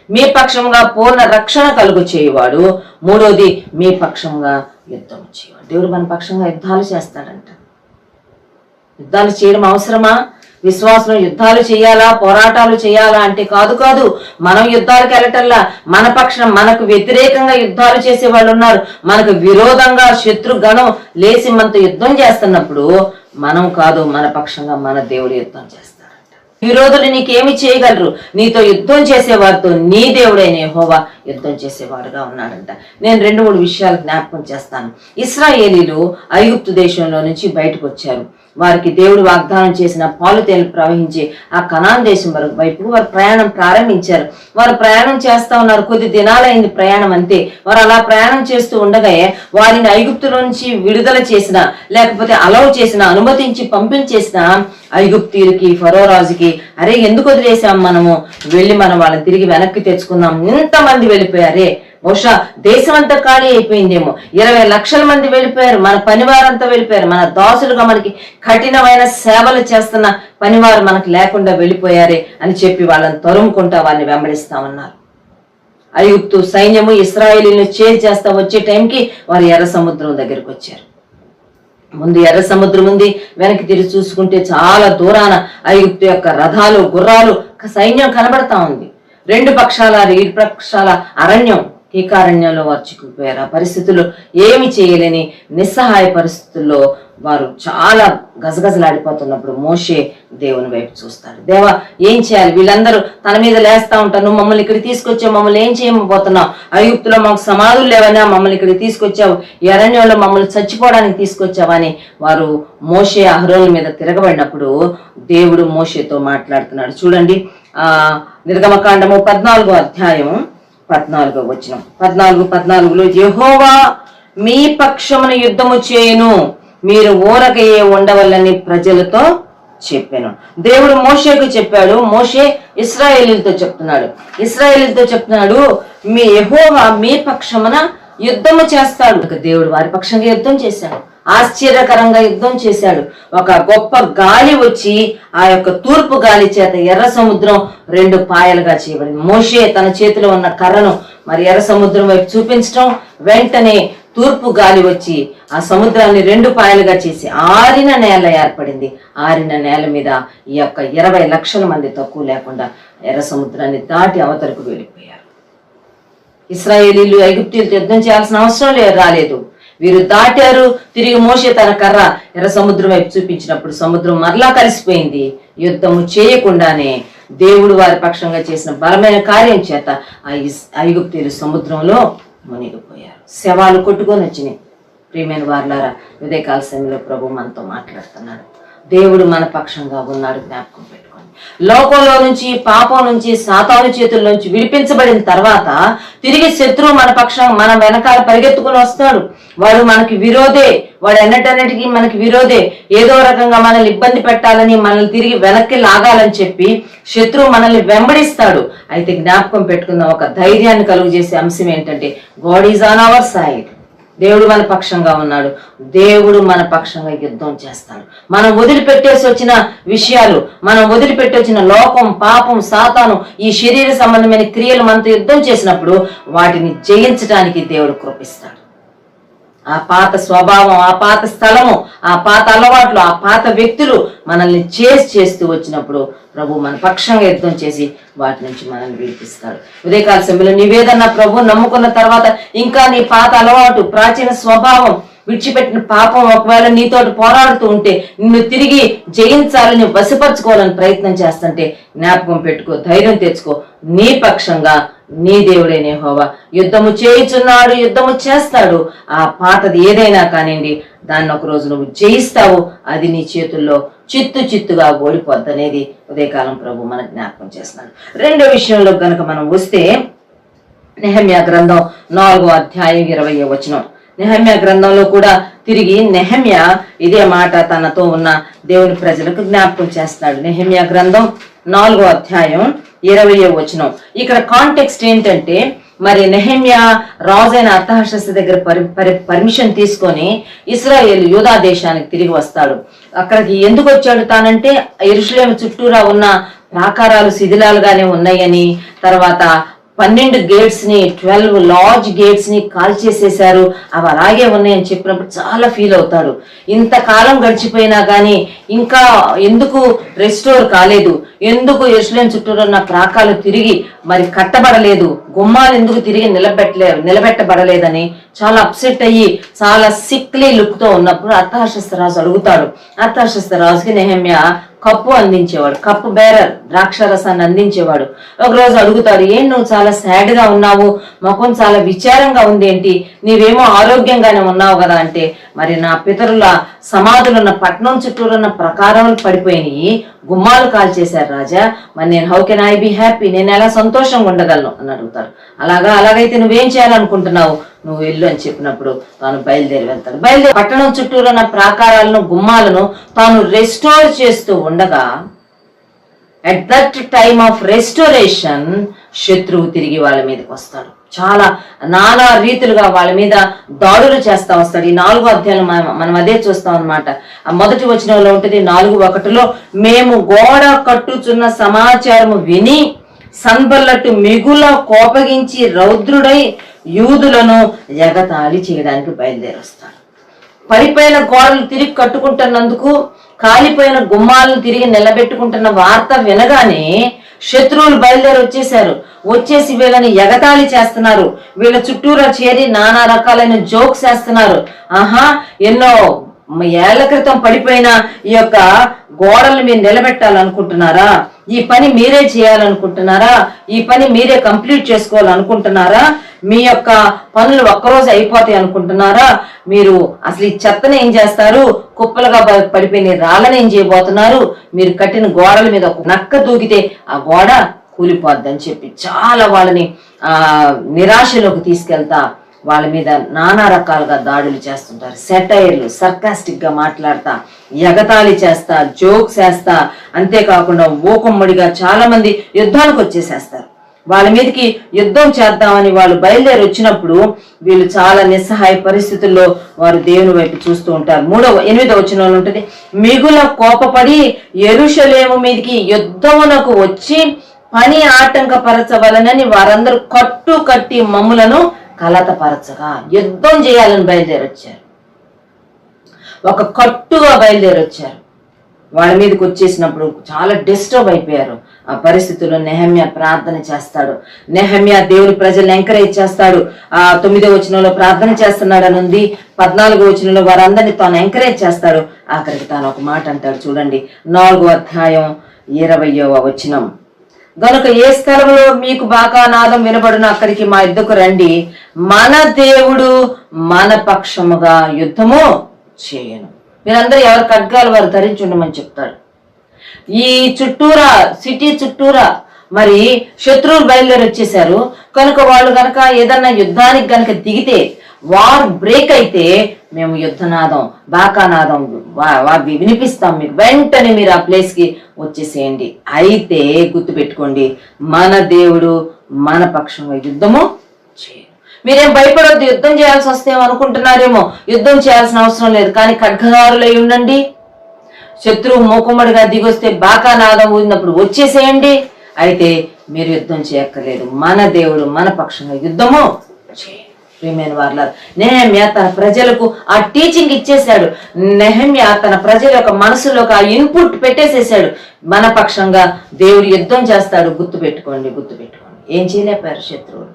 మీ పక్షముగా పూర్ణ రక్షణ కలుగు చేయవాడు. మూడోది, మీ పక్షంగా యుద్ధము చేయవాడు. దేవుడు మన పక్షంగా యుద్ధాలు చేస్తాడంట. యుద్ధాలు చేయడం అవసరమా? విశ్వాసం యుద్ధాలు చేయాలా, పోరాటాలు చేయాలా అంటే కాదు. మనం యుద్ధాలకు వెళ్ళటల్లా, మన పక్షం మనకు వ్యతిరేకంగా యుద్ధాలు చేసే వాళ్ళు ఉన్నారు. మనకు విరోధంగా శత్రుగణం లేచి మనతో యుద్ధం చేస్తున్నప్పుడు మనం కాదు, మన పక్షంగా మన దేవుడు యుద్ధం చేస్తాడంట. విరోధులు నీకేమి చేయగలరు? నీతో యుద్ధం చేసేవారితో నీ దేవుడైన యెహోవా యుద్ధం చేసేవాడుగా ఉన్నాడంట. నేను 2-3 విషయాలు జ్ఞాపకం చేస్తాను. ఇశ్రాయేలీలు ఐగుప్తు దేశంలో నుంచి బయటకు వచ్చారు. వారికి దేవుడు వాగ్దానం చేసిన పాలు తేలు ప్రవహించే ఆ కనాన్ దేశం వైపు వారు ప్రయాణం ప్రారంభించారు. వారు ప్రయాణం చేస్తా ఉన్నారు. కొద్ది దినాలైంది ప్రయాణం, అంతే. వారు అలా ప్రయాణం చేస్తూ ఉండగా వారిని ఐగుప్తులో నుంచి విడుదల చేసిన, లేకపోతే అలౌ చేసిన, అనుమతించి పంపించేసిన ఐగుప్తీయులకి, ఫరో రాజుకి, అరే ఎందుకు వదిలేసాం, మనము వెళ్ళి మనం వాళ్ళని తిరిగి వెనక్కి తెచ్చుకుందాం. ఇంతమంది వెళ్ళిపోయారే, బహుశా దేశం అంతా ఖాళీ అయిపోయిందేమో, 20 లక్షల మంది వెళ్ళిపోయారు, మన పనివారంతా వెళ్ళిపోయారు, మన దాసులుగా మనకి కఠినమైన సేవలు చేస్తున్న పనివారు మనకు లేకుండా వెళ్ళిపోయారే అని చెప్పి వాళ్ళని తరుముకుంటా వారిని వెంబడిస్తా ఉన్నారు. ఐగుప్తు సైన్యము ఇశ్రాయేలీలను చేస్తా వచ్చే టైంకి వారు ఎర్ర సముద్రం దగ్గరికి వచ్చారు. ముందు ఎర్ర సముద్రం ఉంది, వెనక్కి తిరిగి చూసుకుంటే చాలా దూరాన ఐగుప్తు యొక్క రథాలు, గుర్రాలు, సైన్యం కనబడతా ఉంది. 2 పక్షాల అరణ్యం, కీకారణ్యంలో వారు చిక్కుపోయారు. ఆ పరిస్థితుల్లో ఏమి చేయలేని నిస్సహాయ పరిస్థితుల్లో వారు చాలా గజగజలాడిపోతున్నప్పుడు మోషే దేవుని వైపు చూస్తాడు. దేవా, ఏం చేయాలి? వీళ్ళందరూ తన మీద లేస్తా ఉంటారు. నువ్వు మమ్మల్ని ఇక్కడ తీసుకొచ్చావు, మమ్మల్ని ఏం చేయబోతున్నావు? ఐగుప్తులో మాకు సమాధులు లేవనా, మమ్మల్ని ఇక్కడ తీసుకొచ్చావు, ఈ అరణ్యంలో మమ్మల్ని చచ్చిపోవడానికి తీసుకొచ్చావని వారు మోషే అహరోనుల మీద తిరగబడినప్పుడు దేవుడు మోషేతో మాట్లాడుతున్నాడు. చూడండి, నిర్గమకాండము 14వ అధ్యాయం 14వ వచనం. 14:14లో యెహోవా మీ పక్షమున యుద్ధము చేయును, మీరు ఊరకయే ఉండవల్లని ప్రజలతో చెప్పాను. దేవుడు మోషేకు చెప్పాడు, మోషే ఇశ్రాయేలీలతో చెప్తున్నాడు, మీ యెహోవా మీ పక్షమున యుద్ధము చేస్తాడు. దేవుడు వారి పక్షంగా యుద్ధం చేశాడు. ఆశ్చర్యకరంగా యుద్ధం చేశాడు. ఒక గొప్ప గాలి వచ్చి ఆ యొక్క తూర్పు గాలి చేత ఎర్ర సముద్రం 2 పాయలుగా చేయబడింది. మోషే తన చేతిలో ఉన్న కర్రను మరి ఎర్ర సముద్రం వైపు చూపించడం, వెంటనే తూర్పు గాలి వచ్చి ఆ సముద్రాన్ని 2 పాయలుగా చేసి ఆరిన నేల ఏర్పడింది. ఆరిన నేల మీద ఈ యొక్క 20 లక్షల మంది తక్కువ లేకుండా ఎర్ర సముద్రాన్ని దాటి అవతలకు వెళ్ళిపోయారు. ఇశ్రాయేలీలు ఐగుప్తీయులతో యుద్ధం చేయాల్సిన అవసరం రాలేదు. వీరు దాటారు. తిరిగి మోషే తన కర్ర ఎర్ర సముద్రం వైపు చూపించినప్పుడు సముద్రం మరలా కలిసిపోయింది. యుద్ధము చేయకుండానే దేవుడు వారి పక్షంగా చేసిన బలమైన కార్యం చేత ఆ ఐగుప్తీయులు సముద్రంలో మునిగిపోయారు. శవాలు కొట్టుకొని వచ్చినాయి. ప్రియమైన వారులారా, ఉదయకాల సమయంలో ప్రభు మనతో మాట్లాడుతున్నాడు. దేవుడు మన పక్షంగా ఉన్నాడు, జ్ఞాపకం పెట్టుకోండి. లోకంలో నుంచి, పాపం నుంచి, సాతాను చేతుల నుంచి విడిపించబడిన తర్వాత తిరిగి శత్రువు మన పక్షం మన వెనకాల పరిగెత్తుకుని వస్తాడు. వాడు మనకి విరోధే, వాడు ఎన్నటన్నిటికీ మనకి విరోధే. ఏదో రకంగా మనల్ని ఇబ్బంది పెట్టాలని, మనల్ని తిరిగి వెనక్కి లాగాలని చెప్పి శత్రువు మనల్ని వెంబడిస్తాడు. అయితే జ్ఞాపకం పెట్టుకున్న ఒక ధైర్యాన్ని కలుగు చేసే అంశం ఏంటంటే, God is on our side. దేవుడు మన పక్షంగా ఉన్నాడు. దేవుడు మన పక్షంగా యుద్ధం చేస్తాడు. మనం వదిలిపెట్టేసి వచ్చిన విషయాలు, మనం వదిలిపెట్టి వచ్చిన లోకం, పాపం, సాతాను, ఈ శరీర సంబంధమైన క్రియలు మనతో యుద్ధం చేసినప్పుడు వాటిని జయించడానికి దేవుడు కృపిస్తాడు. ఆ పాత స్వభావం, ఆ పాత స్థలము, ఆ పాత అలవాట్లు, ఆ పాత వ్యక్తులు మనల్ని చేస్తూ వచ్చినప్పుడు ప్రభు మన పక్షంగా యుద్ధం చేసి వాటి నుంచి మనల్ని విడిపిస్తాడు. ఉదయకాల సమయంలో నీవేదన్నా ప్రభు నమ్ముకున్న తర్వాత ఇంకా నీ పాత అలవాటు, ప్రాచీన స్వభావం, విడిచిపెట్టిన పాపం ఒకవేళ నీతోటి పోరాడుతూ ఉంటే, నిన్ను తిరిగి జయించాలని, వశపరచుకోవాలని ప్రయత్నం చేస్తుంటే జ్ఞాపకం పెట్టుకో, ధైర్యం తెచ్చుకో. నీ పక్షంగా నీ దేవుడైన యెహోవా యుద్ధము చేయుచున్నాడు, యుద్ధము చేస్తాడు. ఆ పాతది ఏదైనా కానివ్వండి, దాన్ని ఒక రోజు నువ్వు జయిస్తావు. అది నీ చేతుల్లో చిత్తుగా ఓడిపోద్దనేది ఉదయకాలం ప్రభు మన జ్ఞాపకం చేస్తున్నాడు. రెండో విషయంలో గనక మనం వస్తే, నెహెమ్యా గ్రంథం 4వ అధ్యాయం 20వ వచనం. నెహెమ్యా గ్రంథంలో కూడా తిరిగి నెహెమ్యా ఇదే మాట తనతో ఉన్న దేవుని ప్రజలకు జ్ఞాపకం చేస్తాడు. నెహెమ్యా గ్రంథం 4వ అధ్యాయం 20వ వచనం. ఇక్కడ కాంటెక్స్ట్ ఏంటంటే, మరి నెహెమ్యా రాజైన అర్తహషస్త దగ్గర పర్మిషన్ తీసుకొని ఇశ్రాయేలు యూదా దేశానికి తిరిగి వస్తాడు. అక్కడికి ఎందుకు వచ్చాడు తానంటే, యెరూషలేము చుట్టూరా ఉన్న ప్రాకారాలు శిథిలాలుగానే ఉన్నాయని, తర్వాత 12 గేట్స్ ని, 12 లార్జ్ గేట్స్ ని కాల్ చేసేశారు, అవి అలాగే ఉన్నాయని చెప్పినప్పుడు చాలా ఫీల్ అవుతాడు. ఇంతకాలం గడిచిపోయినా కానీ ఇంకా ఎందుకు రెస్టోర్ కాలేదు, ఎందుకు యెరూషలేము చుట్టూరు ఉన్న ప్రాకారాలు తిరిగి మరి కట్టబడలేదు, గుమ్మాలు ఎందుకు తిరిగి నిలబెట్టబడలేదని చాలా అప్సెట్ అయ్యి చాలా సిక్లీ లుక్ తో ఉన్నప్పుడు అర్తహషస్త రాజు అడుగుతాడు. అర్తహషస్త రాజుకి నెహెమ్యా కప్పు అందించేవాడు, కప్పు బేరర్, ద్రాక్ష రసాన్ని అందించేవాడు. ఒకరోజు అడుగుతాడు, ఏం నువ్వు చాలా సాడ్ గా ఉన్నావు, ముఖం చాలా విచారంగా ఉంది ఏంటి, నీవేమో ఆరోగ్యంగానే ఉన్నావు కదా అంటే, మరి నా పితరుల సమాధులున్న పట్నం చుట్టూరున్న ప్రకారములు పడిపోయినాయి, గుమ్మాలు కాల్ చేశారు రాజా, మరి నేను how can I be happy, నేను ఎలా సంతోషంగా ఉండగలను అని అడుగుతాడు. అలాగైతే నువ్వేం చేయాలనుకుంటున్నావు, నువ్వు వెళ్ళు అని చెప్పినప్పుడు తాను బయలుదేరి వెళ్తాడు. పట్టణం చుట్టూరు ఉన్న ప్రాకారాలను, గుమ్మాలను తాను రెస్టోర్ చేస్తూ ఉండగా, at that time of restoration శత్రువు తిరిగి వాళ్ళ మీదకి వస్తాడు. చాలా నానా రీతులుగా వాళ్ళ మీద దాడులు చేస్తా వస్తాడు. ఈ 4వ అధ్యాయం మనం అదే చూస్తాం అన్నమాట. ఆ మొదటి వచనంలో ఉంటుంది 4:1, మేము గోడ కట్టుచున్న సమాచారము విని సన్బల్లట్టు మిగుల కోపగించి రౌద్రుడై యూదులను ఎగతాళి చేయడానికి బయలుదేరి వస్తాడు. పడిపోయిన గోడలు తిరిగి కట్టుకుంటున్నందుకు, కాలిపోయిన గుమ్మాలను తిరిగి నిలబెట్టుకుంటున్న వార్త వినగానే శత్రువులు బయలుదేరి వచ్చేసి వీళ్ళని ఎగతాళి చేస్తున్నారు. వీళ్ళ చుట్టూరా చేరి నానా రకాలైన జోక్స్ వేస్తున్నారు. ఎన్నో ఏళ్ల క్రితం పడిపోయిన ఈ యొక్క గోడలు మీరు నిలబెట్టాలనుకుంటున్నారా, ఈ పని మీరే చేయాలనుకుంటున్నారా, ఈ పని మీరే కంప్లీట్ చేసుకోవాలనుకుంటున్నారా, మీ యొక్క పనులు ఒక్కరోజు అయిపోతాయి అనుకుంటున్నారా, మీరు అసలు ఈ చెత్తను ఏం చేస్తారు, కుప్పలుగా పడిపోయిన రాళ్ళని ఏం చేయబోతున్నారు, మీరు కట్టిన గోడల మీద ఒక నక్క దూకితే ఆ గోడ కూలిపోద్దని చెప్పి చాలా వాళ్ళని నిరాశలోకి తీసుకెళ్తా వాళ్ళ మీద నానా రకాలుగా దాడులు చేస్తుంటారు. సెటైర్లు, సర్కాస్టిక్ గా మాట్లాడతా, ఎగతాళి చేస్తా, జోక్స్ వేస్తా, అంతేకాకుండా ఓకుమ్మడిగా చాలా మంది యుద్ధానికి వచ్చేసేస్తారు. వాళ్ళ మీదకి యుద్ధం చేద్దామని వాళ్ళు బయలుదేరి వచ్చినప్పుడు వీళ్ళు చాలా నిస్సహాయ పరిస్థితుల్లో వారు దేవుని వైపు చూస్తూ ఉంటారు. 8వ వచనంలో ఉంటుంది, మిగుల కోపపడి యెరూషలేము మీదకి యుద్ధమునకు వచ్చి పని ఆటంకపరచవలనని వారందరూ కట్టి మమ్ములను కలతపరచగా, యుద్ధం చేయాలని బయలుదేరి వచ్చారు. ఒక కట్టుగా బయలుదేరి వచ్చారు. వాళ్ళ మీదకి వచ్చేసినప్పుడు చాలా డిస్టర్బ్ అయిపోయారు. ఆ పరిస్థితుల్లో నెహమ్యా ప్రార్థన చేస్తాడు. నెహమ్యా దేవుని ప్రజల్ని ఎంకరేజ్ చేస్తాడు. 9వ వచనంలో ప్రార్థన చేస్తున్నాడు అని ఉంది. 14వ వచనంలో వారందరినీ తాను ఎంకరేజ్ చేస్తాడు. ఆఖరికి తాను ఒక మాట అంటాడు చూడండి, 4వ అధ్యాయం 20వ వచనం, గనుక ఏ స్థలంలో మీకు బాకానాదం వినబడును అక్కడికి మా యుద్ధకు రండి, మన దేవుడు మన పక్షముగా యుద్ధము చేయను. మీరందరూ ఎవరి ఖడ్గాలు వారు ధరించి ఉండమని చెప్తాడు. ఈ చుట్టూరా సిటీ చుట్టూరా మరి శత్రువులు బయలుదేరి వచ్చేసారు కనుక వాళ్ళు గనక ఏదన్నా యుద్ధానికి గనక దిగితే, వార్ బ్రేక్ అయితే మేము యుద్ధనాదం బాకానాదం వినిపిస్తాం మీకు, వెంటనే మీరు ఆ ప్లేస్ కి వచ్చేసేయండి. అయితే గుర్తుపెట్టుకోండి, మన దేవుడు మన పక్షంగా యుద్ధము చేయడు. మీరేం భయపడొద్దు, యుద్ధం చేయాల్సి వస్తేమో అనుకుంటున్నారేమో, యుద్ధం చేయాల్సిన అవసరం లేదు. కానీ ఖడ్గదారులై ఉండండి, శత్రువు మూకుమ్మడిగా దిగొస్తే బాకానాదం ఊదినప్పుడు వచ్చేసేయండి. అయితే మీరు యుద్ధం చేయక్కర్లేదు, మన దేవుడు మన పక్షంగా యుద్ధము చేయండి. ప్రియమైన వారలారా, నెహమ్యా తన ప్రజలకు ఆ టీచింగ్ ఇచ్చేశాడు. నెహమ్యా తన ప్రజల యొక్క మనసులోకి ఆ ఇన్పుట్ పెట్టేసేసాడు. మన పక్షంగా దేవుడు యుద్ధం చేస్తాడు. గుర్తుపెట్టుకోండి. ఏం చేయలేపారు శత్రువులు,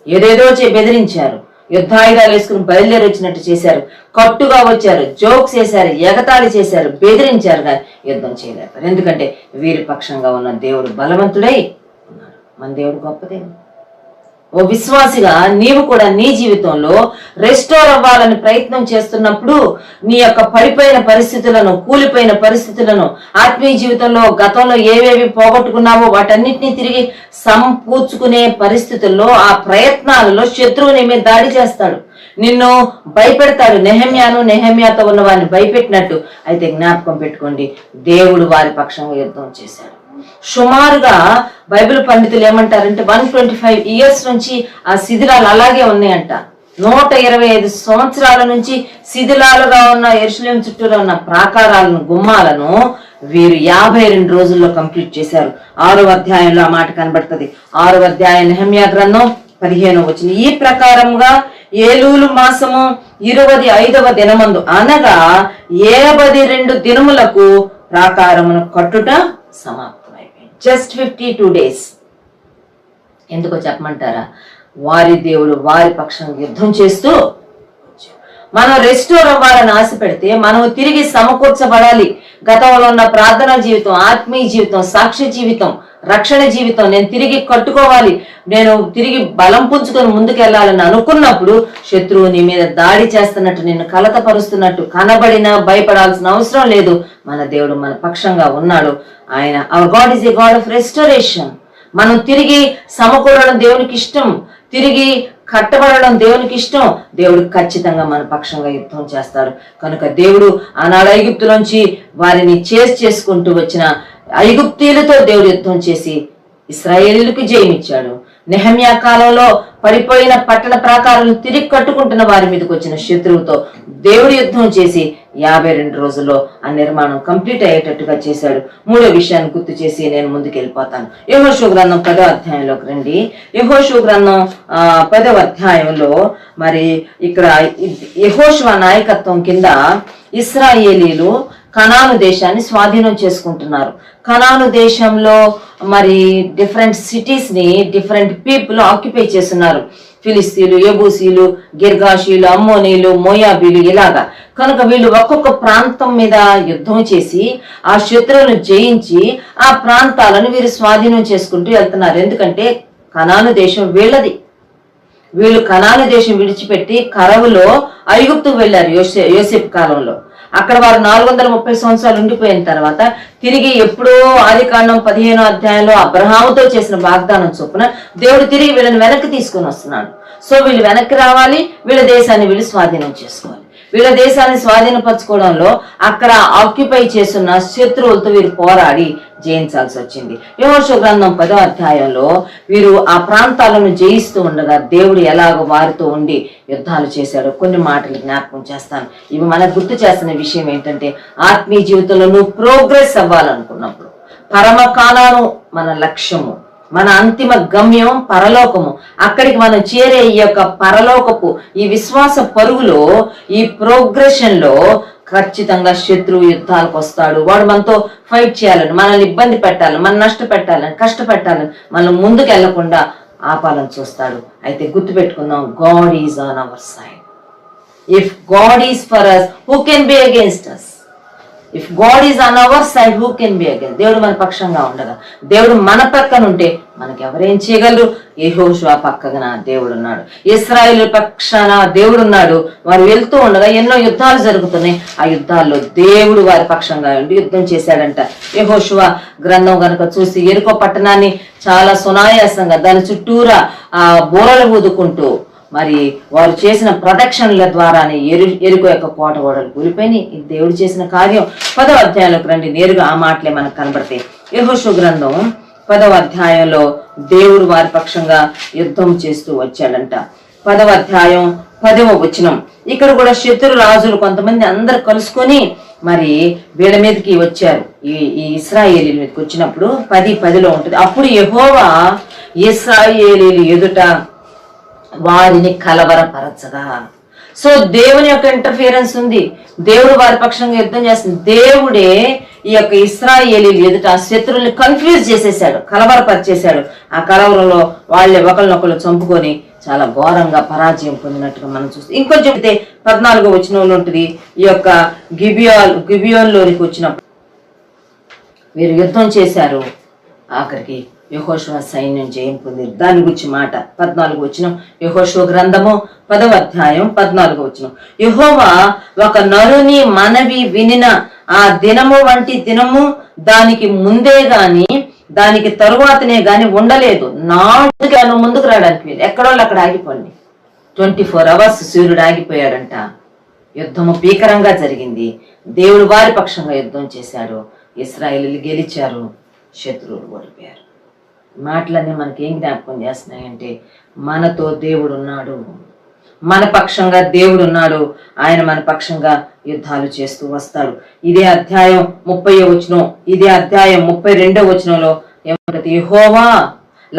ఏదేదో బెదిరించారు, యుద్ధాయుధాలు వేసుకుని బయలుదేరి వచ్చినట్టు చేశారు, కట్టుగా వచ్చారు, జోక్స్ వేశారు, ఎగతాళి చేశారు, బెదిరించారు, కానీ యుద్ధం చేయలేపారు. ఎందుకంటే వీరి పక్షంగా ఉన్న దేవుడు బలవంతుడై ఉన్నాడు. మన దేవుడు గొప్ప దేవుడు. ఓ విశ్వాసిగా నీవు కూడా నీ జీవితంలో రెస్టోర్ అవ్వాలని ప్రయత్నం చేస్తున్నప్పుడు నీ యొక్క పడిపోయిన పరిస్థితులను, కూలిపోయిన పరిస్థితులను, ఆత్మీయ జీవితంలో గతంలో ఏవేవి పోగొట్టుకున్నావో వాటన్నిటినీ తిరిగి సంపూర్చుకునే పరిస్థితుల్లో, ఆ ప్రయత్నాలలో శత్రువు నీ మీద దాడి చేస్తాడు, నిన్ను భయపెడతాడు. నెహమ్యాతో ఉన్న వారిని భయపెట్టినట్టు. అయితే జ్ఞాపకం పెట్టుకోండి, దేవుడు వారి పక్షంగా యుద్ధం చేశాడు. సుమారుగా బైబిల్ పండితులు ఏమంటారంటే 125 years నుంచి ఆ శిథిలాలు అలాగే ఉన్నాయంట. 125 సంవత్సరాల నుంచి శిథిలాలుగా ఉన్న యెరూషలేము చుట్టూరా ఉన్న ప్రాకారాలను, గుమ్మాలను వీరు 52 రోజుల్లో కంప్లీట్ చేశారు. 6వ అధ్యాయంలో ఆ మాట కనబడుతుంది. 6వ అధ్యాయం నెహమ్యా గ్రంథం 15వ వచనం, ఈ ప్రకారంగా ఏలూలు మాసము 25వ దినమందు అనగా 72 దినములకు ప్రాకారమును కట్టుట సమాప్తమైపోయింది. Just 52 days. ఎందుకో చెప్పమంటారా? వారి దేవుడు వారి పక్షంగా యుద్ధం చేస్తూ, మనం రెస్టోర్ అవ్వాలని ఆశ పెడితే మనం తిరిగి సమకూర్చబడాలి. గతంలో ఉన్న ప్రార్థనా జీవితం, ఆత్మీయ జీవితం, సాక్ష్య జీవితం, రక్షణ జీవితం నేను తిరిగి కట్టుకోవాలి, నేను తిరిగి బలం పుంజుకొని ముందుకెళ్లాలని అనుకున్నప్పుడు శత్రువు నీ మీద దాడి చేస్తున్నట్టు, నిన్ను కలతపరుస్తున్నట్టు కనబడినా భయపడాల్సిన అవసరం లేదు. మన దేవుడు మన పక్షంగా ఉన్నాడు. ఆయన hour God is a God of restoration. మనం తిరిగి సమకూరడం దేవునికి ఇష్టం, తిరిగి కట్టబడడం దేవునికి ఇష్టం. దేవుడు ఖచ్చితంగా మన పక్షంగా యుద్ధం చేస్తాడు. కనుక దేవుడు ఆనాడు ఐగుప్తులోంచి వారిని చేసుకుంటూ వచ్చిన ఐగుప్తీయులతో దేవుడు యుద్ధం చేసి ఇశ్రాయేలీయులకు జయమిచ్చాడు. నెహమ్యా కాలంలో పడిపోయిన పట్టణ ప్రాకారాలను తిరిగి కట్టుకుంటున్న వారి మీదకి వచ్చిన శత్రువుతో దేవుడు యుద్ధం చేసి 52 రోజుల్లో ఆ నిర్మాణం కంప్లీట్ అయ్యేటట్టుగా చేశాడు. 3వ విషయాన్ని గుర్తు చేసి నేను ముందుకు వెళ్ళిపోతాను. యెహోషువ గ్రంథం 10వ అధ్యాయంలోకి రండి. యెహోషువ గ్రంథం 10వ అధ్యాయంలో మరి ఇక్కడ యెహోషువ నాయకత్వం కింద ఇశ్రాయేలీలు కనాను దేశాన్ని స్వాధీనం చేసుకుంటున్నారు. కనాను దేశంలో మరి డిఫరెంట్ సిటీస్ ని డిఫరెంట్ పీపుల్ ఆక్యుపై చేస్తున్నారు. ఫిలిస్తీన్లు, యెబూసీలు, గిర్గాషీలు, అమ్మోనీలు, మోయాబీలు, ఇలాగా. కనుక వీళ్ళు ఒక్కొక్క ప్రాంతం మీద యుద్ధం చేసి ఆ శత్రువును జయించి ఆ ప్రాంతాలను వీరు స్వాధీనం చేసుకుంటూ వెళ్తున్నారు. ఎందుకంటే కనాను దేశం వీళ్ళది. వీళ్ళు కనాను దేశం విడిచిపెట్టి కరవులో ఐగుప్తుకు వెళ్ళారు యోసేపు కాలంలో. అక్కడ వారు 430 సంవత్సరాలు ఉండిపోయిన తర్వాత తిరిగి ఎప్పుడో ఆదికాండం 15వ అధ్యాయంలో అబ్రహాముతో చేసిన వాగ్దానం చొప్పున దేవుడు తిరిగి వీళ్ళని వెనక్కి తీసుకుని వస్తున్నాడు. సో వీళ్ళు వెనక్కి రావాలి, వీళ్ళ దేశాన్ని వీళ్ళు స్వాధీనం చేసుకోవాలి. వీళ్ళ దేశాన్ని స్వాధీనపరచుకోవడంలో అక్కడ ఆక్యుపై చేస్తున్న శత్రువులతో వీరు పోరాడి జయించాల్సి వచ్చింది. యెహోషువ గ్రంథం 10వ అధ్యాయంలో వీరు ఆ ప్రాంతాలను జయిస్తూ ఉండగా దేవుడు ఎలాగో వారితో ఉండి యుద్ధాలు చేశాడో కొన్ని మాటలు జ్ఞాపకం చేస్తాను. ఇవి మనకు గుర్తు చేస్తున్న విషయం ఏంటంటే, ఆత్మీయ జీవితంలో నువ్వు ప్రోగ్రెస్ అవ్వాలనుకున్నప్పుడు, పరమ కాలాను మన లక్ష్యము, మన అంతిమ గమ్యం పరలోకము, అక్కడికి మనం చేరే ఈ యొక్క పరలోకపు ఈ విశ్వాస పరుగులో, ఈ ప్రోగ్రెషన్ లో ఖచ్చితంగా శత్రువు యుద్ధాలకు వస్తాడు. వాడు మనతో ఫైట్ చేయాలని, మనల్ని ఇబ్బంది పెట్టాలని, మన నష్టపెట్టాలని, కష్టపెట్టాలని, మనం ముందుకు వెళ్లకుండా ఆపాలని చూస్తాడు. అయితే గుర్తుపెట్టుకుందాం, God is on our side. If God is for us, who can be against us? If God is on our side, who can be against? దేవుడు మన పక్షంగా ఉండగా, దేవుడు మన పక్కన ఉంటే మనకి ఎవరేం చేయగలరు? యెహోషువ పక్కన దేవుడు ఉన్నాడు, ఇశ్రాయేలు పక్షాన దేవుడు ఉన్నాడు. వారు వెళ్తూ ఉండగా ఎన్నో యుద్ధాలు జరుగుతున్నాయి. ఆ యుద్ధాల్లో దేవుడు వారి పక్షంగా ఉండి యుద్ధం చేశాడంట. యెహోషువ గ్రంథం కనుక చూసి ఎరుకో పట్టణాన్ని చాలా సునాయాసంగా దాని చుట్టూరా బోరలు ఊదుకుంటూ, మరి వారు చేసిన ప్రదక్షిణల ద్వారానే ఎరుకో యొక్క కోట ఓడలు కూలిపోయి ఇది దేవుడు చేసిన కార్యం. 10వ అధ్యాయంలోకి రండి, నేరుగా ఆ మాటలే మనకు కనబడతాయి. యెహోషువ గ్రంథం 10వ అధ్యాయంలో దేవుడు వారి పక్షంగా యుద్ధం చేస్తూ వచ్చాడంట. 10వ అధ్యాయం 10వ వచనం. ఇక్కడ కూడా శత్రు రాజులు కొంతమంది అందరు కలుసుకొని మరి వీళ్ళ మీదకి వచ్చారు. ఈ ఇశ్రాయేలీల మీదకి వచ్చినప్పుడు 10:10లో ఉంటుంది. అప్పుడు యెహోవా ఇశ్రాయేలీలు ఎదుట వారిని కలవరపరచగా. సో దేవుని యొక్క ఇంటర్ఫియరెన్స్ ఉంది. దేవుడు వారి పక్షంగా యుద్ధం చేస్తుంది. దేవుడే ఈ యొక్క ఇశ్రాయేలీలు ఎదుట శత్రువుల్ని కన్ఫ్యూజ్ చేసేసాడు, కలవరపరిచేశాడు. ఆ కలవరంలో వాళ్ళే ఒకరినొకరు చంపుకొని చాలా ఘోరంగా పరాజయం పొందినట్టుగా మనం చూస్తాం. ఇంకొంచెం అయితే 14వ వచనంలో ఉంటుంది. ఈ యొక్క గిబియోన్లోనికి వచ్చినప్పుడు వీరు యుద్ధం చేశారు. ఆఖరికి యెహోషువ సైన్యం జయం పొందింది. దాని గురించి మాట 14వ వచనం. యెహోషువ గ్రంథము 10వ అధ్యాయం 14వ వచనం. యెహోవా ఒక నరుని మనవి వినిన ఆ దినము వంటి దినము దానికి ముందే గాని దానికి తరువాతనే గాని ఉండలేదు. నాడు ముందుకు రావడానికి వీళ్ళు ఎక్కడోళ్ళు అక్కడ ఆగిపోండి. 24 hours సూర్యుడు ఆగిపోయాడంట. యుద్ధము భీకరంగా జరిగింది. దేవుడు వారి పక్షంగా యుద్ధం చేశాడు. ఇశ్రాయేలీయులు గెలిచారు, శత్రువులు ఓడిపోయారు. మాటలన్నీ మనకి ఏం జ్ఞాపకం చేస్తున్నాయంటే, మనతో దేవుడు ఉన్నాడు, మన పక్షంగా దేవుడు ఉన్నాడు. ఆయన మన పక్షంగా యుద్ధాలు చేస్తూ వస్తాడు. ఇదే అధ్యాయం 30వ వచనం, ఇదే అధ్యాయం 32వ వచనంలో ఏమంటది? యెహోవా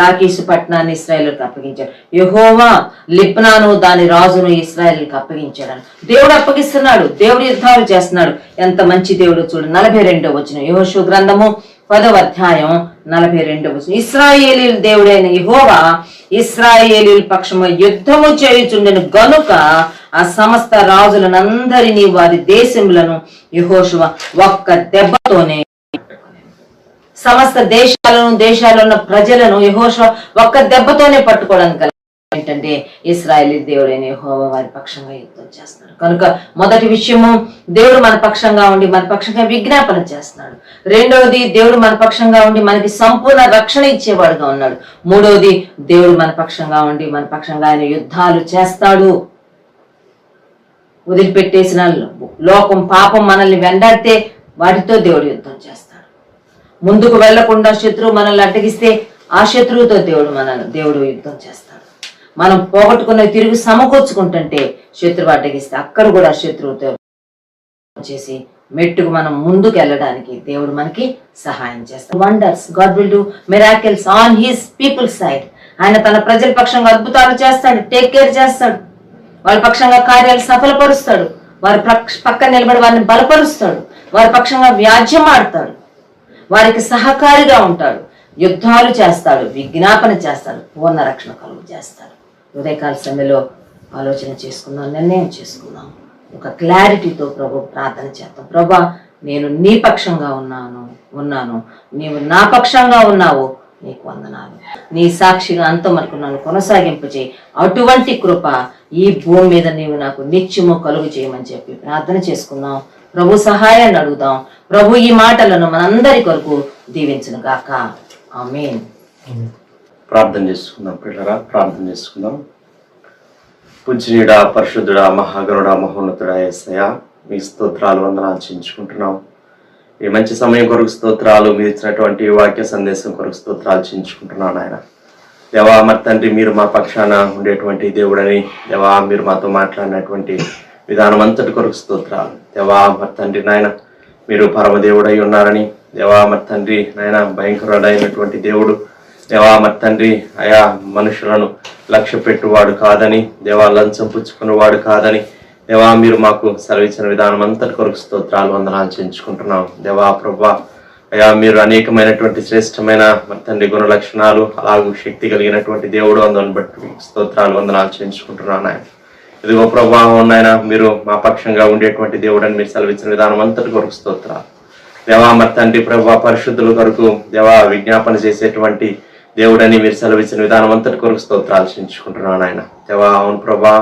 లాకీషు పట్టణాన్ని ఇశ్రాయేలుకు అప్పగించాడు. యెహోవా లిబ్నాను దాని రాజును ఇశ్రాయేలుకు అప్పగించాడు. దేవుడు అప్పగిస్తున్నాడు, దేవుడు యుద్ధాలు చేస్తున్నాడు. ఎంత మంచి దేవుడు చూడు. 42వ వచనం, యెహోషువ గ్రంథము 10వ అధ్యాయం 42వ వచనం. ఇశ్రాయేలీయుల దేవుడైన యెహోవా ఇశ్రాయేలీయుల పక్షము యుద్ధము చేయుచుండెను గనుక ఆ సమస్త రాజులనందరినీ వారి దేశములను యెహోషువ ఒక్క దెబ్బతోనే, సమస్త దేశాల్లో ఉన్న ప్రజలను యెహోషువ ఒక్క దెబ్బతోనే పట్టుకోవడానికి ఏంటంటే ఇశ్రాయేలీ దేవుడైన యెహోవా వారి పక్షంగా యుద్ధం చేస్తున్నాడు. కనుక మొదటి విషయము, దేవుడు మన పక్షంగా ఉండి మన పక్షంగా విజ్ఞాపన చేస్తున్నాడు. రెండవది, దేవుడు మన పక్షంగా ఉండి మనకి సంపూర్ణ రక్షణ ఇచ్చేవాడుగా ఉన్నాడు. మూడవది, దేవుడు మన పక్షంగా ఉండి మన పక్షంగా ఆయన యుద్ధాలు చేస్తాడు. వదిలిపెట్టేసిన లోకం, పాపం మనల్ని వెంటాడితే వాటితో దేవుడు యుద్ధం చేస్తాడు. ముందుకు వెళ్లకుండా శత్రువు మనల్ని అడ్డగిస్తే ఆ శత్రువుతో దేవుడు యుద్ధం చేస్తాడు. మనం పోగొట్టుకున్న తిరిగి సమకూర్చుకుంటుంటే శత్రువు అడ్డగిస్తే అక్కడ కూడా శత్రువుతో చేసి మెట్టుకు మనం ముందుకు వెళ్ళడానికి దేవుడు మనకి సహాయం చేస్తాడు. Wonders, God will do miracles on his people side. ఆయన తన ప్రజల పక్షంగా అద్భుతాలు చేస్తాడు, టేక్ కేర్ చేస్తాడు. వాళ్ళ పక్షంగా కార్యాలు సఫలపరుస్తాడు. వారి పక్కన నిలబడి వారిని బలపరుస్తాడు. వారి పక్షంగా వ్యాజ్యం ఆడతాడు. వారికి సహకారిగా ఉంటాడు. యుద్ధాలు చేస్తాడు, విజ్ఞాపన చేస్తాడు, పూర్ణ రక్షణ కలుగు చేస్తాడు. ఉదయకాల సమయంలో ఆలోచన చేసుకుందాం, నిర్ణయం చేసుకుందాం. ఒక క్లారిటీతో ప్రభు ప్రార్థన చేద్దాం. ప్రభా, నేను నీ పక్షంగా ఉన్నాను, నీవు నా పక్షంగా ఉన్నావు, నీకు వందనాలు. నీ సాక్షిగా అంతం వరకు నన్ను కొనసాగింపు చేయి. అటువంటి కృప ఈ భూమి మీద నీవు నాకు నిత్యము కలుగు చేయమని చెప్పి ప్రార్థన చేసుకుందాం. ప్రభు సహాయాన్ని అడుగుదాం. ప్రభు ఈ మాటలను మనందరి కొరకు దీవించును గాక. ఆమేన్. ప్రార్థన చేసుకుందాం పిల్లరా, ప్రార్థన చేసుకుందాం. పూజ్యుడా, పరిశుద్ధుడా, మహాగరుడా, మహోన్నతుడా యేసయ్యా, మీ స్తోత్రాలు వందనాలు చించుకుంటున్నాం. ఈ మంచి సమయం కొరకు స్తోత్రాలు, మీరు ఇచ్చినటువంటి వాక్య సందేశం కొరకు స్తోత్రాలు చించుకుంటున్నాను ఆయన. దేవా మరి తండ్రి, మీరు మా పక్షాన ఉండేటువంటి దేవుడని, దేవా మీరు మాతో మాట్లాడినటువంటి విధానం అంతటి కొరకు స్తోత్రాలు. దేవా మరి తండ్రి నాయన, మీరు పరమదేవుడై ఉన్నారని, దేవా మరి తండ్రి నాయన, భయంకరుడైనటువంటి దేవుడు, దేవా మరి తండ్రి అయా మనుషులను లక్ష్య పెట్టువాడు కాదని, దేవా లంచం పుచ్చుకునేవాడు కాదని, దేవా మీరు మాకు సెలవిచ్చిన విధానం అంతటి కొరకు స్తోత్రాలు వందనాలు చేయించుకుంటున్నాం. దేవా ప్రభా అయా, మీరు అనేకమైనటువంటి శ్రేష్టమైన మరి తండ్రి గుణ లక్షణాలు, అలాగూ శక్తి కలిగినటువంటి దేవుడు, అందుని బట్టి స్తోత్రాలు వందనాలు చేయించుకుంటున్నాను ఆయన. ఇదిగో ప్రభావం నాయన, మీరు మా పక్షంగా ఉండేటువంటి దేవుడు అని మీరు సెలవిచ్చిన విధానం అంతటి కొరకు స్తోత్రాలు. దేవా మరి తండ్రి ప్రభా, పరిశుద్ధుల కొరకు దేవా విజ్ఞాపన చేసేటువంటి దేవుడని మీరు సెలవిచ్చిన విధానం అంతటి కొరకు స్తోత్రాలు చించుకుంటున్నాను ఆయన. దేవా అవును ప్రభా,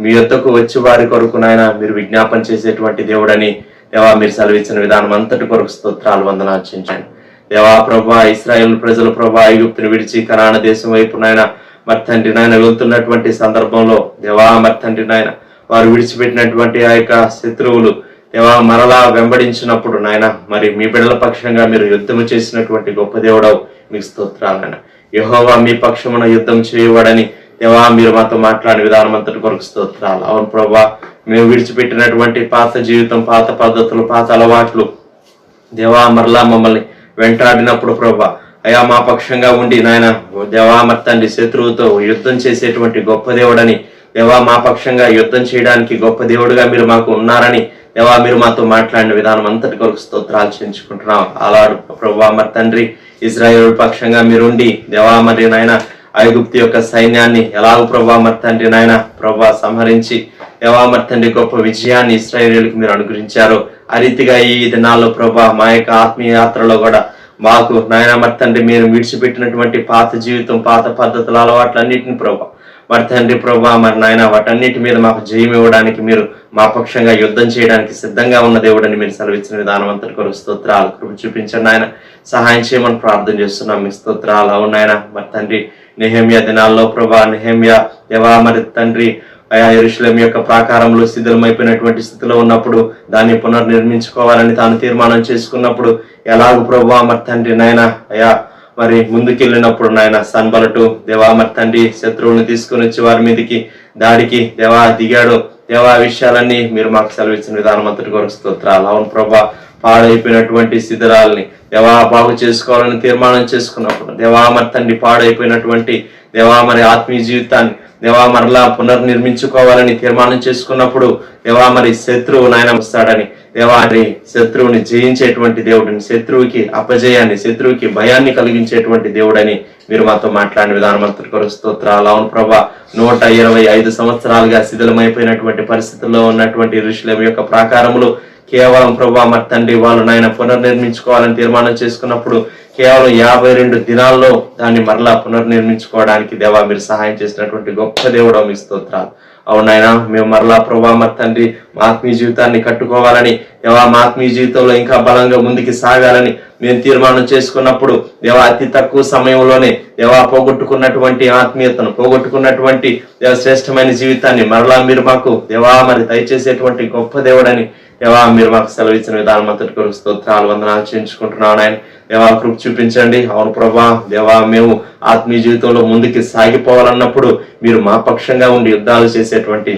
మీ యొద్దకు వచ్చి వారి కొరకు నాయన మీరు విజ్ఞాపన చేసేటువంటి దేవుడని దేవా మీరు సెలవిచ్చిన విధానం అంతటి కొరకు స్తోత్రాలు వందనాలు చించండి. దేవా ప్రభా, ఇశ్రాయేల్ ప్రజలు ప్రభా ఐగుప్తుని విడిచి కనాన దేశం వైపు నాయన మరి తండ్రి నాయన వెళ్తున్నటువంటి సందర్భంలో, దేవా మరి తండ్రి నాయన వారు విడిచిపెట్టినటువంటి ఆ యొక్క శత్రువులు దేవా మరలా వెంబడించినప్పుడు నాయన, మరి మీ బిడ్డల పక్షంగా మీరు యుద్ధము చేసినటువంటి గొప్ప దేవుడవు, మీకు స్తోత్రాలైన. యెహోవా మీ పక్షమున యుద్ధం చేయవాడని దేవా మీరు మాతో మాట్లాడే విధానం అంతటి కొరకు స్తోత్రాలు. అవును ప్రభా, మేము విడిచిపెట్టినటువంటి పాత జీవితం, పాత పద్ధతులు, పాత అలవాట్లు దేవా మరలా మమ్మల్ని వెంటాడినప్పుడు ప్రభా అయా మా పక్షంగా ఉండి నాయన దేవా మరి తండ్రి శత్రువుతో యుద్ధం చేసేటువంటి గొప్ప దేవుడని, దేవా మా పక్షంగా యుద్ధం చేయడానికి గొప్ప దేవుడుగా మీరు మాకు ఉన్నారని దేవా మీరు మాతో మాట్లాడిన విధానం అంతటి కొరకు స్తోత్రాలు చేయించుకుంటున్నాం. అలాడు ప్రభా మరి తండ్రి ఇజ్రాయేల్ పక్షంగా మీరుండి దేవా మరి నాయన ఐగుప్తు యొక్క సైన్యాన్ని ఎలాగో ప్రభా మరి తండ్రి నాయన ప్రభా సంహరించి దేవా మరి తండ్రి గొప్ప విజయాన్ని ఇశ్రాయేలుకి మీరు అనుగ్రహించారు. ఆ రీతిగా ఈ దినాల్లో ప్రభా మా యొక్క ఆత్మీయ యాత్రలో కూడా మాకు నాయన మరి తండ్రి మీరు విడిచిపెట్టినటువంటి పాత జీవితం, పాత పద్ధతుల అలవాట్లన్నిటిని ప్రభా మరి తండ్రి ప్రభా మరి నాయన వాటన్నిటి మీద మాకు జయం ఇవ్వడానికి మీరు మా పక్షంగా యుద్ధం చేయడానికి సిద్ధంగా ఉన్న దేవుడని మీరు సెలవిచ్చిన విధానం అంతటి కొరకు స్తోత్రాలు. కృప చూపించండి ఆయన, సహాయం చేయమని ప్రార్థన చేస్తున్నాం. మీ స్తోత్రాలు. అవునాయన మరి తండ్రి నెహెమ్యా దినాల్లో ప్రభా నెహెమ్యా దేవా మరి తండ్రి అయా యెరూషలేము యొక్క ప్రాకారంలో శిథిలమైపోయినటువంటి స్థితిలో ఉన్నప్పుడు దాన్ని పునర్నిర్మించుకోవాలని తాను తీర్మానం చేసుకున్నప్పుడు ఎలాగూ ప్రభా మరి తండ్రి నాయన అయా మరి ముందుకెళ్ళినప్పుడు నాయన సన్బలటు దేవా మరి తండ్రి శత్రువుని తీసుకుని వచ్చి వారి మీదకి దాడికి దేవా దిగాడు. దేవా విషయాలన్నీ మీరు మాకు సెలవిచ్చిన విధానం అంతటి కొరకు స్తోత్రాలు. అవును ప్రభా, పాడైపోయినటువంటి శిథిరాలని దేవా బాగు చేసుకోవాలని తీర్మానం చేసుకున్నప్పుడు దేవా మరి తండ్రి పాడైపోయినటువంటి దేవా మరి ఆత్మీయ జీవితాన్ని దేవా మరలా పునర్నిర్మించుకోవాలని తీర్మానం చేసుకున్నప్పుడు దేవా మరి శత్రువు నాయన వస్తాడని దేవా మరి శత్రువుని జయించేటువంటి దేవుడిని, శత్రువుకి అపజయాన్ని, శత్రువుకి భయాన్ని కలిగించేటువంటి దేవుడని మీరు మాతో మాట్లాడిన విధానం అంతటి కొరకు స్తోత్రాలు. అవును ప్రభా, 125 సంవత్సరాలుగా శిథిలమైపోయినటువంటి పరిస్థితుల్లో ఉన్నటువంటి యెరూషలేము యొక్క ప్రాకారములు కేవలం ప్రభా మరి తండ్రి వాళ్ళు నాయన పునర్నిర్మించుకోవాలని తీర్మానం చేసుకున్నప్పుడు కేవలం 52 దినాల్లో దాన్ని మరలా పునర్నిర్మించుకోవడానికి దేవా మీరు సహాయం చేసినటువంటి గొప్ప దేవుడు, మీ స్తోత్రాలు. అవునాయన మేము మరలా ప్రభా మరి తండ్రి మా ఆత్మీయ జీవితాన్ని కట్టుకోవాలని దేవా మా ఆత్మీయ జీవితంలో ఇంకా బలంగా ముందుకు సాగాలని మేము తీర్మానం చేసుకున్నప్పుడు దేవా అతి తక్కువ సమయంలోనే దేవా పోగొట్టుకున్నటువంటి ఆత్మీయతను, పోగొట్టుకున్నటువంటి దేవా శ్రేష్టమైన జీవితాన్ని మరలా మీరు మాకు దేవా మరి దయచేసేటువంటి గొప్ప దేవుడని దేవా మీరు మాకు సెలవిచ్చిన విధానం అంతటి కొరకు స్తోత్రాలు వందనాలు చేయించుకుంటున్నాను ఆయన. దేవా కృప చూపించండి. అవును ప్రభా దేవా మేము ఆత్మీయ జీవితంలో ముందుకు సాగిపోవాలన్నప్పుడు మీరు మా పక్షంగా ఉండి యుద్ధాలు చేసేటువంటి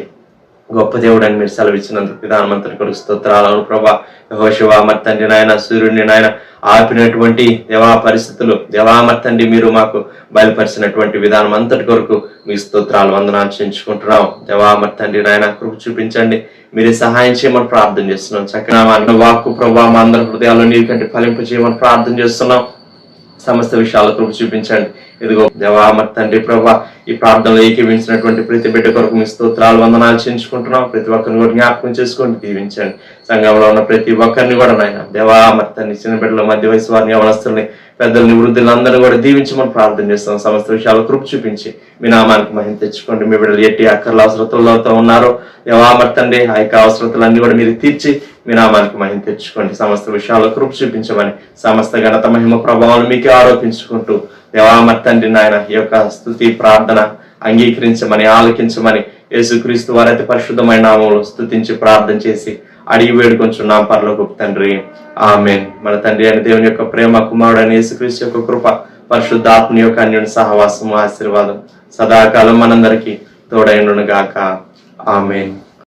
గొప్ప దేవుడు అని మీరు సెలవిచ్చినందుకు విధానం అంతటి కొరకు స్తోత్రాలు. అవును ప్రభా, యెహోషువ మరి తండ్రి నాయన సూర్యుడిని నాయన ఆపినటువంటి దేవా పరిస్థితులు దేవా మరి తండ్రి మీరు మాకు బయలుపరిచినటువంటి విధానం అంతటి కొరకు మీ స్తోత్రాలు వందనాలు చేయించుకుంటున్నాం. దేవా మరి తండ్రి నాయన కృప చూపించండి, మీరే సహాయం చేయమని ప్రార్థన చేస్తున్నాం. చక్కగా వాక్కు ప్రభా మా అందరి హృదయాల్లో నీకంటే ఫలింప చేయమని ప్రార్థన చేస్తున్నాం. సమస్త విషయాలు కృప చూపించండి. ఇదిగో దేవా మరి తండ్రి ప్రభా ఈ ప్రార్థనలో ఏకీవించినటువంటి ప్రతి బిడ్డ కొరకు మీ స్తోత్రాలు వందనాలు చేయించుకుంటున్నాం. ప్రతి ఒక్కరిని కూడా జ్ఞాపకం చేసుకొని దీవించండి. సంఘంలో ఉన్న ప్రతి ఒక్కరిని కూడా నాయన దేవా మరి తండ్రి చిన్న బిడ్డల, మధ్య వయసు వారిని, యవనస్తుల్ని, పెద్దల్ని, వృద్ధులందరూ కూడా దీవించమని ప్రార్థన చేస్తాం. సమస్త విషయాలు కృప చూపించి మీ నామానికి మహిమ తెచ్చుకోండి. మీ బిడ్డలు ఎట్టి అక్కర్ల అవసరతలతో ఉన్నారో దేవా మరి తండ్రి ఆ యొక్క అవసరతలన్నీ కూడా మీరు తీర్చి మీ నామానికి మహిమ తెచ్చుకోండి. సమస్త విషయాలు కృప చూపించమని సమస్త ఘనత, మహిమ, ప్రభావాలు మీకే ఆరోపించుకుంటూ దేవా మరి తండ్రి నాయన ఈ యొక్క స్తుతి ప్రార్థన అంగీకరించమని, ఆలకించమని యేసుక్రీస్తు వారి అతి పరిశుద్ధమైన నామములో స్తుతించి ప్రార్థన చేసి అడిగి వేడుకొంచున్నాం పరలోకపు తండ్రి, ఆమేన్. మన తండ్రి అయిన దేవుని యొక్క ప్రేమ, కుమారుడైన యేసుక్రీస్తు యొక్క కృప, పరిశుద్ధాత్మ యొక్క అన్యోన్య సహవాసము, ఆశీర్వాదం సదాకాలం మనందరికీ తోడైండును గాక. ఆమేన్.